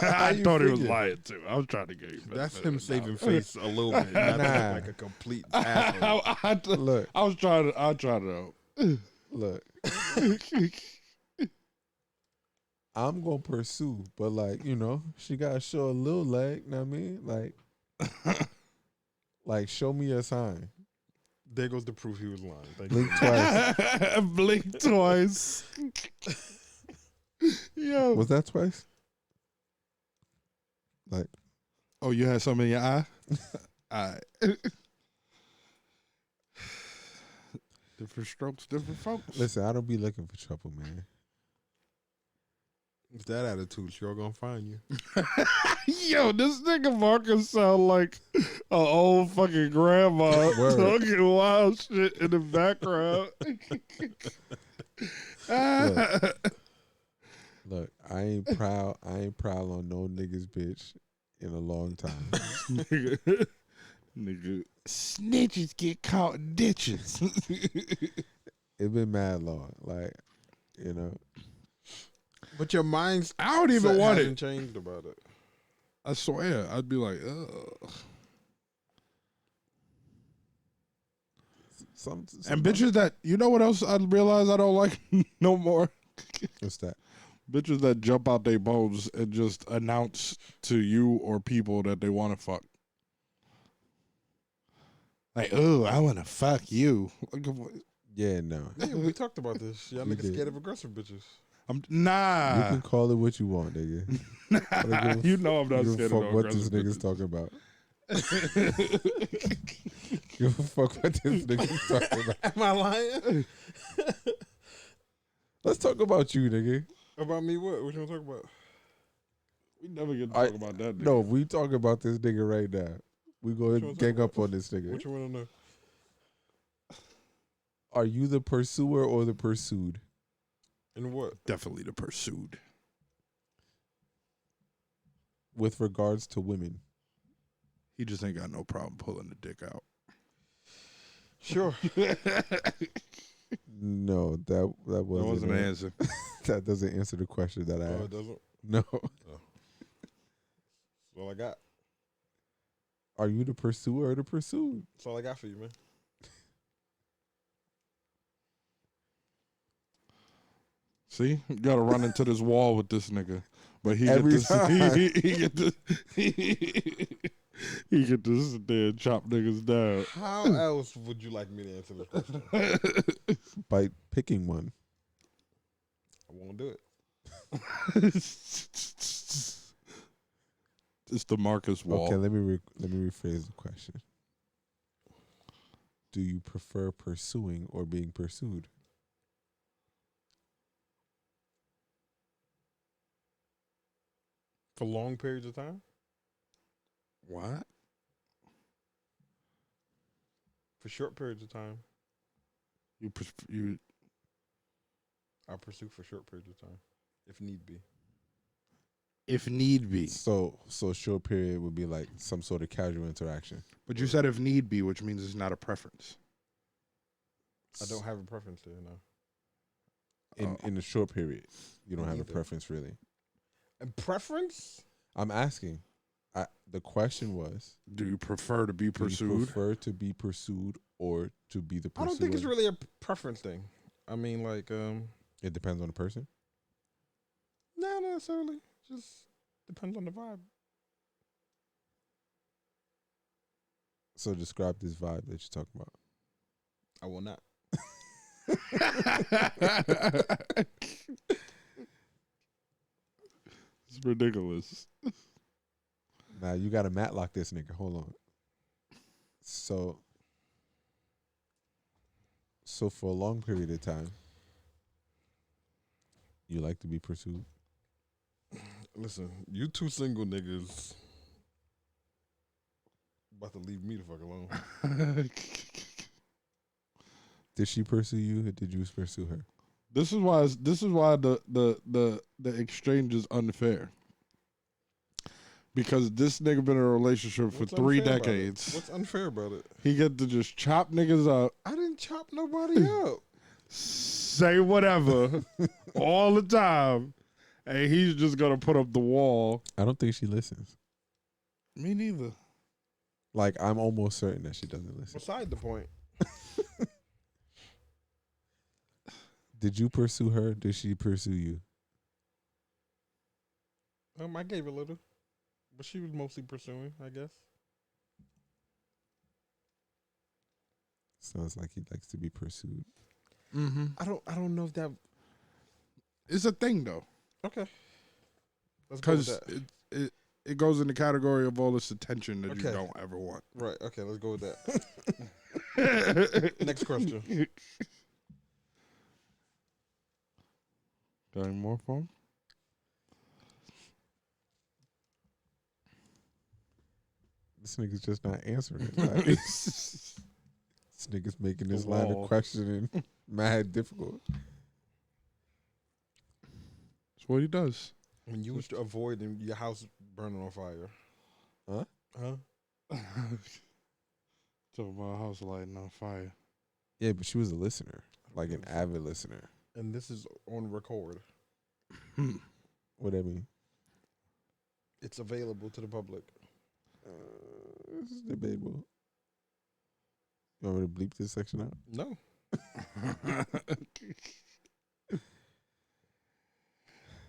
A: I
B: you
A: thought he was
B: figure?
A: lying too. I was trying to get you.
C: That's him saving face a little bit, not to
B: Nah.
C: look like a complete asshole.
B: Look,
A: I was trying to. I tried to.
B: look. I'm gonna pursue, but like, you know, she gotta show a little leg. Know what I mean? Like, show me a sign.
C: There goes the proof he was lying. Thank
B: Blink
C: you.
B: twice.
A: Blink twice. Yo.
B: Was that twice? Like,
A: Oh, you had something in your eye? All right. Different strokes, different folks.
B: listen, I don't be looking for trouble, man.
C: It's that attitude, sure gonna find you.
A: Yo, this nigga Marcus sound like an old fucking grandma
B: Word.
A: talking wild shit in the background.
B: Look, I ain't proud on no niggas bitch in a long time.
A: nigga, snitches get caught in ditches.
B: It been mad long. Like, you know.
C: But your mind's
A: I don't even want
C: hasn't
A: it.
C: changed about it.
A: I swear, I'd be like, ugh.
B: Some
A: And bitches that, you know what else I realize I don't like no more?
B: What's that?
A: Bitches that jump out their bones and just announce to you or people that they want to fuck. Like, oh, I want to fuck you.
B: Yeah, no.
C: Yeah, we talked about this. Y'all
B: We
C: niggas
B: did.
C: scared of aggressive bitches.
B: You
A: Nah.
B: can call it what you want, nigga. I don't give a
A: You know I'm not
B: give a
A: scared
B: fuck
A: of no
B: what this
A: aggressive
B: nigga's
A: bitches.
B: talking about. Give a fuck what this nigga's talking about.
C: Am I lying?
B: Let's talk about you, nigga.
C: About me? What? What you want to talk about?
A: We never get to
B: I-
A: talk about that nigga.
B: No, we talk about this nigga right now. We go
C: What you
B: and
C: wanna talk
B: gang
C: about?
B: up on this nigga.
C: What you want to know?
B: Are you the pursuer or the pursued?
C: And what?
A: Definitely the pursued.
B: With regards to women.
A: He just ain't got no problem pulling the dick out.
C: Sure.
B: No, that
A: That wasn't an
B: it.
A: answer.
B: That doesn't answer the question that I
C: Oh,
B: asked.
C: it doesn't.
B: No.
C: That's all I got.
B: Are you the pursuer or the pursued?
C: That's all I got for you, man.
A: See, you gotta run into this wall with this nigga, but he
B: Every
A: get
B: time.
A: he get to he get to sit there and chop niggas down.
C: How else would you like me to answer this question?
B: By picking one.
C: I won't do it.
A: It's the Marcus wall.
B: Okay, let me rephrase the question. Do you prefer pursuing or being pursued?
C: For long periods of time?
A: What?
C: For short periods of time?
A: You
C: I pursue for short periods of time, if need be.
A: if need be.
B: So a short period would be like some sort of casual interaction.
A: But you said if need be, which means it's not a preference.
C: I don't have a preference there, no.
B: In a short period. You don't have a
C: Neither.
B: preference really.
C: A preference?
B: I'm asking. The question was,
A: Do you prefer to be
B: do you
A: pursued?
B: prefer to be pursued or to be the pursuer?
C: I don't think it's really a preference thing. I mean, like,
B: It depends on the person.
C: not necessarily. Just depends on the vibe.
B: So describe this vibe that you're talking about.
C: I will not.
A: It's ridiculous.
B: Now you gotta matlock this nigga. Hold on. So for a long period of time, you like to be pursued.
C: Listen, you two single niggas about to leave me the fuck alone.
B: Did she pursue you, or did you pursue her?
A: This is why the exchange is unfair. Because this nigga been in a relationship for
C: What's
A: 3
C: unfair about it?
A: decades.
C: What's unfair about it?
A: He get to just chop niggas up,
C: I didn't chop nobody up.
A: say whatever all the time, and he's just gonna put up the wall.
B: I don't think she listens.
A: Me neither.
B: Like, I'm almost certain that she doesn't listen.
C: Beside the point.
B: Did you pursue her? Did she pursue you?
C: I gave a little, but she was mostly pursuing, I guess.
B: Sounds like he likes to be pursued.
A: Mm-hmm.
C: I don't know if that.
A: It's a thing though,
C: Okay. Let's go with
A: because
C: that.
A: it goes in the category of all this attention that you
C: Okay.
A: don't ever want.
C: Right. Okay. Let's go with that. Next question.
A: Got any more for him?
B: This nigga's just not answering. Like, this nigga's making this line of
A: Wall.
B: questioning mad difficult.
A: That's what he does.
C: When you was avoiding your house burning on fire.
B: Huh?
C: Huh?
A: Talking about a house lighting on fire.
B: Yeah, but she was a listener, like an avid listener.
C: And this is on record.
B: What that mean?
C: It's available to the public.
B: This is debatable. You want me to bleep this section out?
C: No.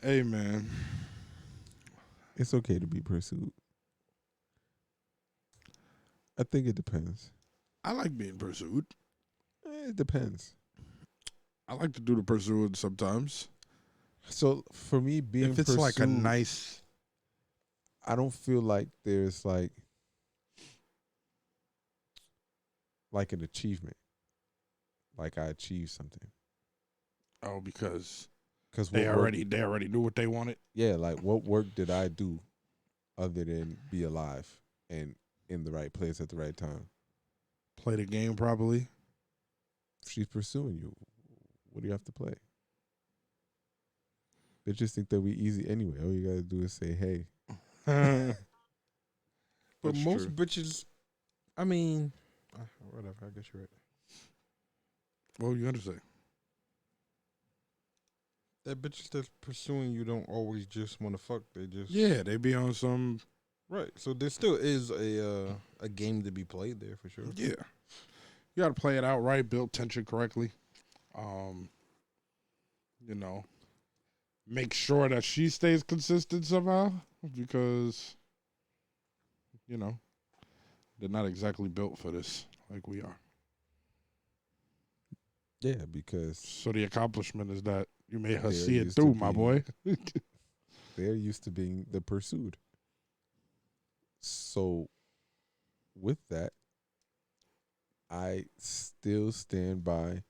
A: Hey man,
B: It's okay to be pursued. I think it depends.
A: I like being pursued.
B: It depends.
A: I like to do the pursuing sometimes.
B: So for me, being
A: If it's
B: pursued,
A: like a nice,
B: I don't feel like there's like an achievement. Like I achieved something.
A: because
B: Because
A: they already knew what they wanted.
B: yeah, like what work did I do other than be alive and in the right place at the right time?
A: Play the game probably.
B: If she's pursuing you, what do you have to play? Bitches think that we easy anyway. All you gotta do is say, hey.
C: But
A: That's
C: most
A: true.
C: bitches, I mean, whatever. I guess you're right.
A: What were you gonna say?
C: That bitches that's pursuing you don't always just want to fuck. They just
A: Yeah, they be on some.
C: right. So there still is a game to be played there for sure.
A: Yeah, you got to play it out right, build tension correctly. You know, make sure that she stays consistent somehow because, you know, they're not exactly built for this like we are.
B: Yeah, because
A: So the accomplishment is that you made her
B: They're
A: see it
B: used to
A: through, my
B: being-
A: boy.
B: they're used to being the pursued. So with that, I still stand by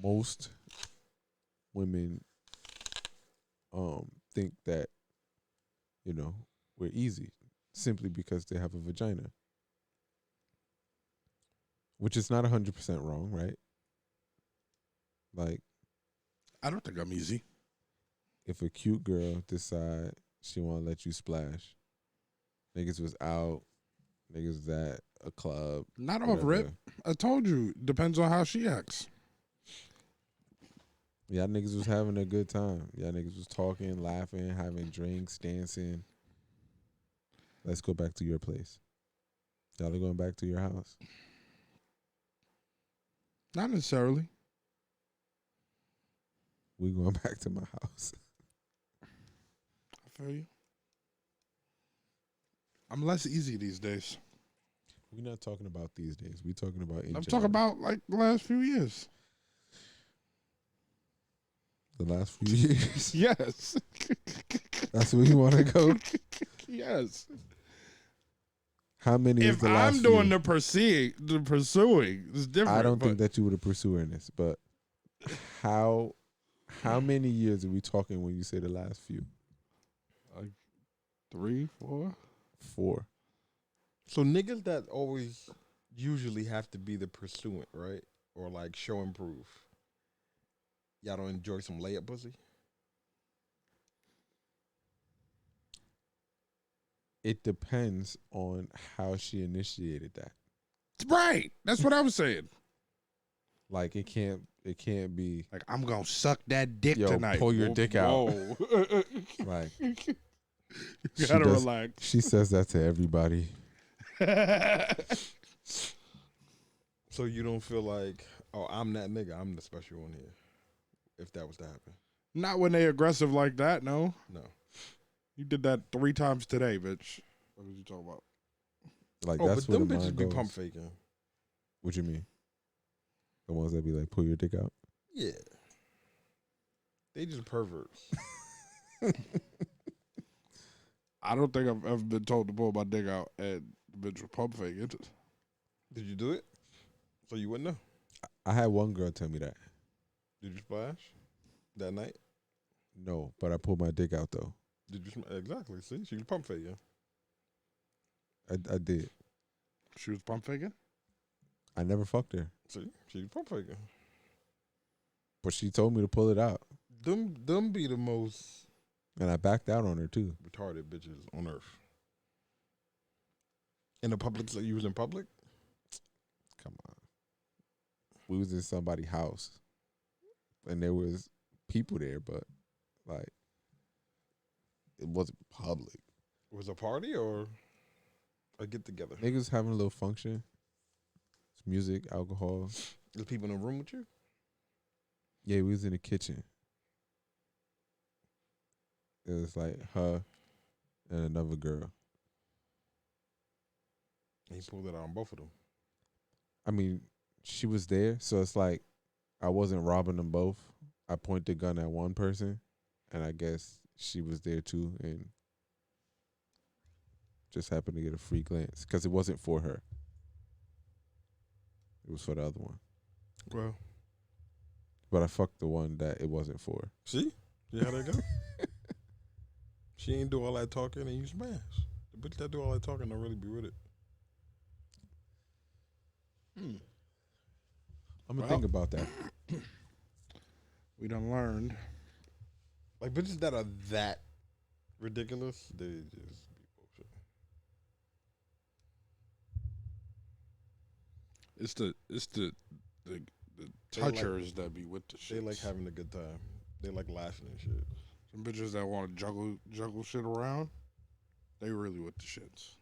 B: most women think that, you know, we're easy simply because they have a vagina. Which is not 100% wrong, right? Like,
A: I don't think I'm easy.
B: if a cute girl decide she want to let you splash, niggas was out, niggas was at a club.
A: Not off rip.
B: whatever.
A: I told you. Depends on how she acts.
B: Y'all niggas was having a good time. Y'all niggas was talking, laughing, having drinks, dancing. Let's go back to your place. Y'all are going back to your house.
A: Not necessarily.
B: We going back to my house.
A: I feel you. I'm less easy these days.
B: We're not talking about these days. We talking about in
A: I'm
B: general.
A: talking about like the last few years.
B: The last few years.
A: Yes.
B: That's where you want to go.
A: Yes.
B: How many is
A: If
B: the last
A: I'm doing
B: few?
A: the pursuing, it's different.
B: I don't
A: but
B: think that you would have pursuing this, but how many years are we talking when you say the last few?
A: like 3, 4.
B: 4.
C: So niggas that always usually have to be the pursuant, right? Or like show and prove. Y'all don't enjoy some layup pussy?
B: It depends on how she initiated that.
A: Right. That's what I was saying.
B: Like it can't be
A: Like, I'm gonna suck that dick
B: yo,
A: tonight.
B: pull your dick out.
A: Whoa.
B: like
A: You
B: she
A: gotta
B: does-
A: relax.
B: She says that to everybody.
C: So you don't feel like, oh, I'm that nigga. I'm the special one here. If that was to happen.
A: Not when they aggressive like that, no.
C: No.
A: You did that 3 times today, bitch. What was you talking about?
B: Like
C: Oh,
B: that's
C: but
B: where
C: them
B: the
C: bitches
B: mind
C: be
B: goes.
C: pump faking.
B: What you mean? The ones that be like, pull your dick out.
C: Yeah. They just perverts.
A: I don't think I've ever been told to pull my dick out and the bitch was pump faking.
C: Did you do it? So you wouldn't know.
B: I had one girl tell me that.
C: Did you splash that night?
B: No, but I pulled my dick out though.
C: Did you exactly? See, she was pump faking.
B: I did.
A: She was pump faking?
B: I never fucked her,
C: See, she was pump faking.
B: but she told me to pull it out,
C: Them be the most
B: and I backed out on her too.
C: retarded bitches on earth. In the public, so you was in public?
B: Come on. We was in somebody's house, and there was people there, but like it wasn't public.
C: Was it a party or a get together?
B: Niggas having a little function. It's music, alcohol.
C: There's people in the room with you?
B: Yeah, we was in the kitchen. It was like her and another girl.
C: And he pulled it out on both of them.
B: I mean, she was there, so it's like I wasn't robbing them both. I point the gun at one person, and I guess she was there too, and just happened to get a free glance because it wasn't for her. It was for the other one.
C: Well,
B: But I fucked the one that it wasn't for.
C: see? See how that go? She ain't do all that talking and you smash. The bitch that do all that talking don't really be with it.
B: I'm going to
A: Well.
B: think about that.
A: We done learned.
C: Like bitches that are that ridiculous, they just be bullshit.
A: It's the
C: They
A: touchers that be with the
C: They
A: shit.
C: like having a good time. They like laughing and shit.
A: Some bitches that want to juggle shit around. They really with the shits.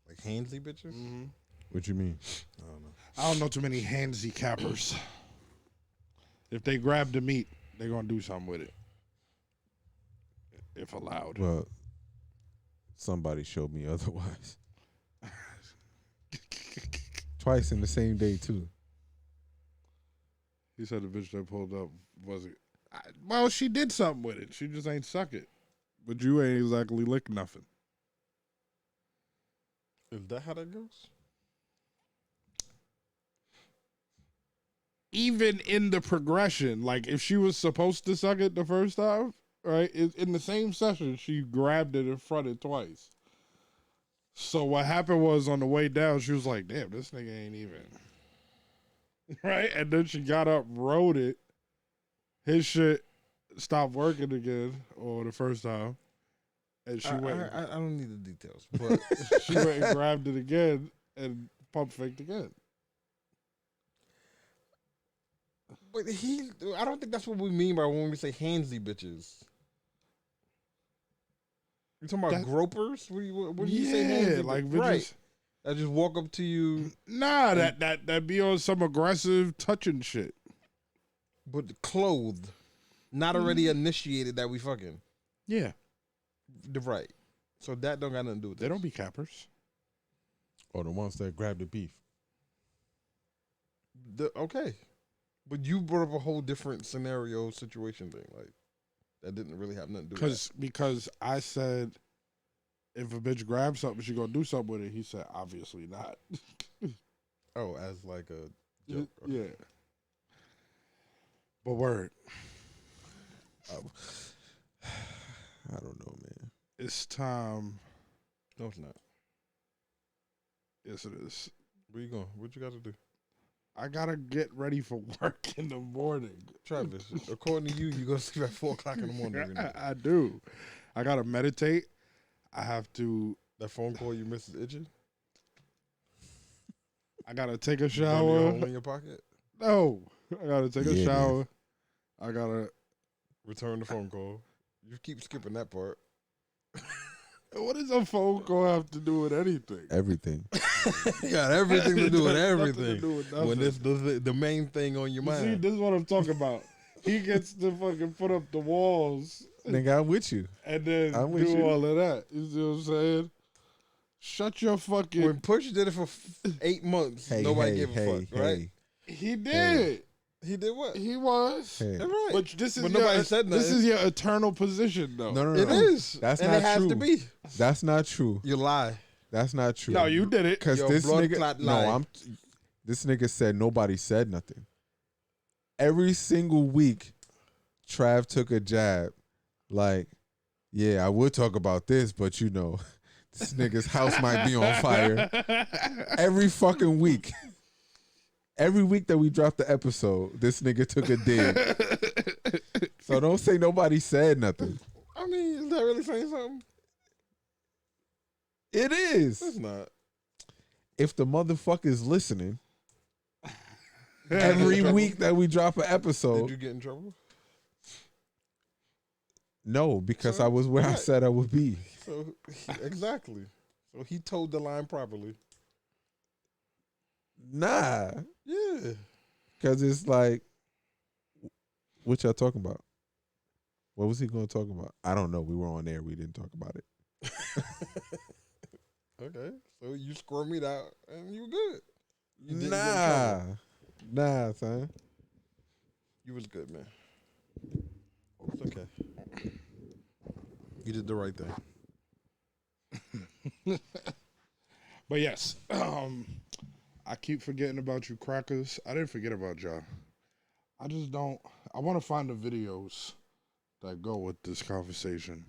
C: Like handsy bitches?
A: Mm-hmm.
B: What you mean?
C: I don't know.
A: I don't know too many handsy cappers. If they grab the meat, they gonna do something with it. If allowed.
B: Well, somebody showed me otherwise. Twice in the same day, too.
A: He said the bitch that pulled up wasn't. Well, she did something with it. She just ain't suck it. But you ain't exactly lick nothing.
C: Is that how that goes?
A: Even in the progression, like if she was supposed to suck it the first time, right? In the same session, she grabbed it and fronted twice. So what happened was on the way down, she was like, damn, this nigga ain't even. Right? And then she got up, rode it. His shit stopped working again, or the first time. And she went.
C: I don't need the details, but
A: She went and grabbed it again and pump faked again.
C: but I don't think that's what we mean by when we say handsy bitches. You talking about
A: That-
C: gropers? What do you say? Handsy
A: like
C: bitch?
A: bitches.
C: Right. I just walk up to you,
A: Nah, that be on some aggressive touching shit.
C: but clothed, not already initiated that we fucking.
A: Yeah,
C: Right. So that don't got nothing to do with
A: they don't be cappers.
B: Or the ones that grab the beef.
C: Okay. But you brought up a whole different scenario situation thing. Like, that didn't really have nothing to do with that.
A: Because I said if a bitch grabs something, she gonna do something with it. He said, obviously not.
C: Oh, as like a joke. Okay.
A: Yeah. But word,
B: I don't know, man.
A: it's time.
C: No, it's not.
A: Yes, it is.
C: Where you going? What you got to do?
A: I gotta get ready for work in the morning.
C: Travis, according to you, you go to sleep at 4 o'clock in the morning every night.
A: I do. I gotta meditate. I have to.
C: That phone call you missed is itching?
A: I gotta take a
C: Burn your
A: shower.
C: hole in your pocket?
A: No, I gotta take a
B: Yeah,
A: shower. I gotta.
C: Return the phone call. You keep skipping that part.
A: What does a phone call have to do with anything?
B: Everything.
C: You got everything to do with
A: Nothing to
C: everything.
A: do with
C: When
A: nothing.
C: it's the main thing on your
A: You see,
C: mind.
A: this is what I'm talking about. He gets to fucking put up the walls
B: Nigga, I'm with you.
A: and then
B: I'm with
A: do
B: you.
A: all of that. You see what I'm saying? Shut your fucking.
C: When Push did it for 8 months,
B: Hey,
C: nobody
B: hey,
C: gave a
B: hey,
C: fuck, right?
B: hey,
A: He did.
C: He did what?
A: He was.
B: hey.
C: That's right.
A: But this is
C: But
A: your,
C: nobody said
A: This
C: nothing.
A: is your eternal position, though.
B: No, no, no.
C: It is.
B: That's
C: and
B: not
C: it has
B: true.
C: to be.
B: That's not true.
C: You lie.
B: That's not true.
A: No, you did it.
B: Because
C: Yo,
B: this
C: blood
B: nigga.
C: clot
B: No,
C: lie.
B: this nigga said nobody said nothing. Every single week, Trav took a jab. Like, yeah, I would talk about this, but you know, this nigga's house might be on fire. Every fucking week. Every week that we dropped the episode, this nigga took a dig. So don't say nobody said nothing.
C: I mean, is that really saying something?
B: It is.
C: It's not.
B: If the motherfucker's listening, every week that we drop an episode,
C: Did you get in trouble?
B: no, because
C: So,
B: I was where I
C: right.
B: said I would be.
C: So exactly. So he toed the line properly.
B: Nah,
C: Yeah.
B: because it's like, what y'all talking about? What was he going to talk about? I don't know. We were on air. We didn't talk about it.
C: Okay. So you squirmied out and you good. You didn't get in
B: Nah,
C: trouble.
B: nah, son.
C: You was good, man. It's okay. You did the right thing.
A: But yes, I keep forgetting about you crackers. I didn't forget about y'all. I just don't. I want to find the videos that go with this conversation.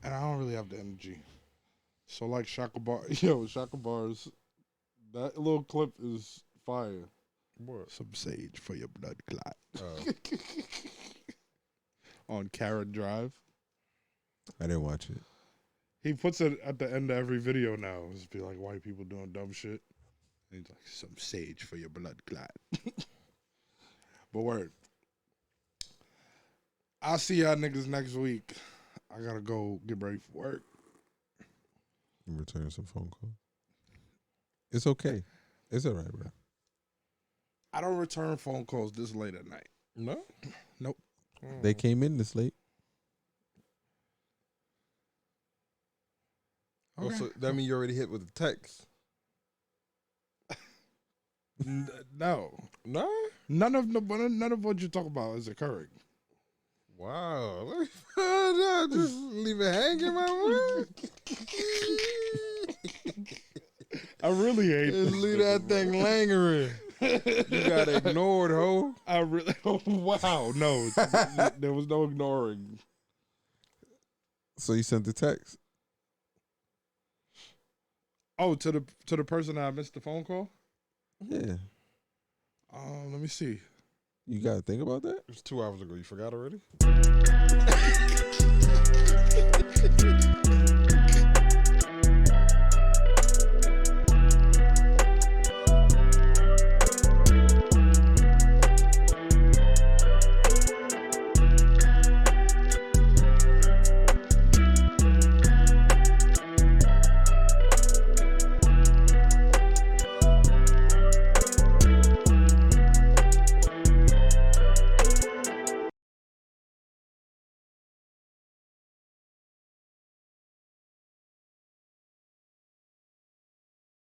A: And I don't really have the energy. So like Shaka Bar, Shaka Bars, that little clip is fire.
C: What?
A: Some sage for your blood clot.
C: Oh.
A: On Carrot Drive.
B: I didn't watch it.
A: He puts it at the end of every video now. It's be like white people doing dumb shit. And he's like, some sage for your blood clot. But word. I'll see y'all niggas next week. I gotta go get ready for work.
B: Return some phone calls. It's okay. It's all right, bro.
A: I don't return phone calls this late at night.
C: No?
A: Nope.
B: They came in this late.
C: Oh,
A: Okay.
C: so that means you already hit with the text.
A: No.
C: No?
A: None of what you talk about is occurring.
C: Wow. Just leave it hanging, my man.
A: I really hate
C: Just
A: this
C: leave
A: nigga,
C: that
A: bro.
C: thing lingering. You got ignored, ho.
A: I really. Wow. No. There was no ignoring.
B: So you sent the text?
A: Oh, to the person that I missed the phone call?
B: Yeah.
A: Let me see.
B: You got to think about that?
C: It was 2 hours ago. You forgot already?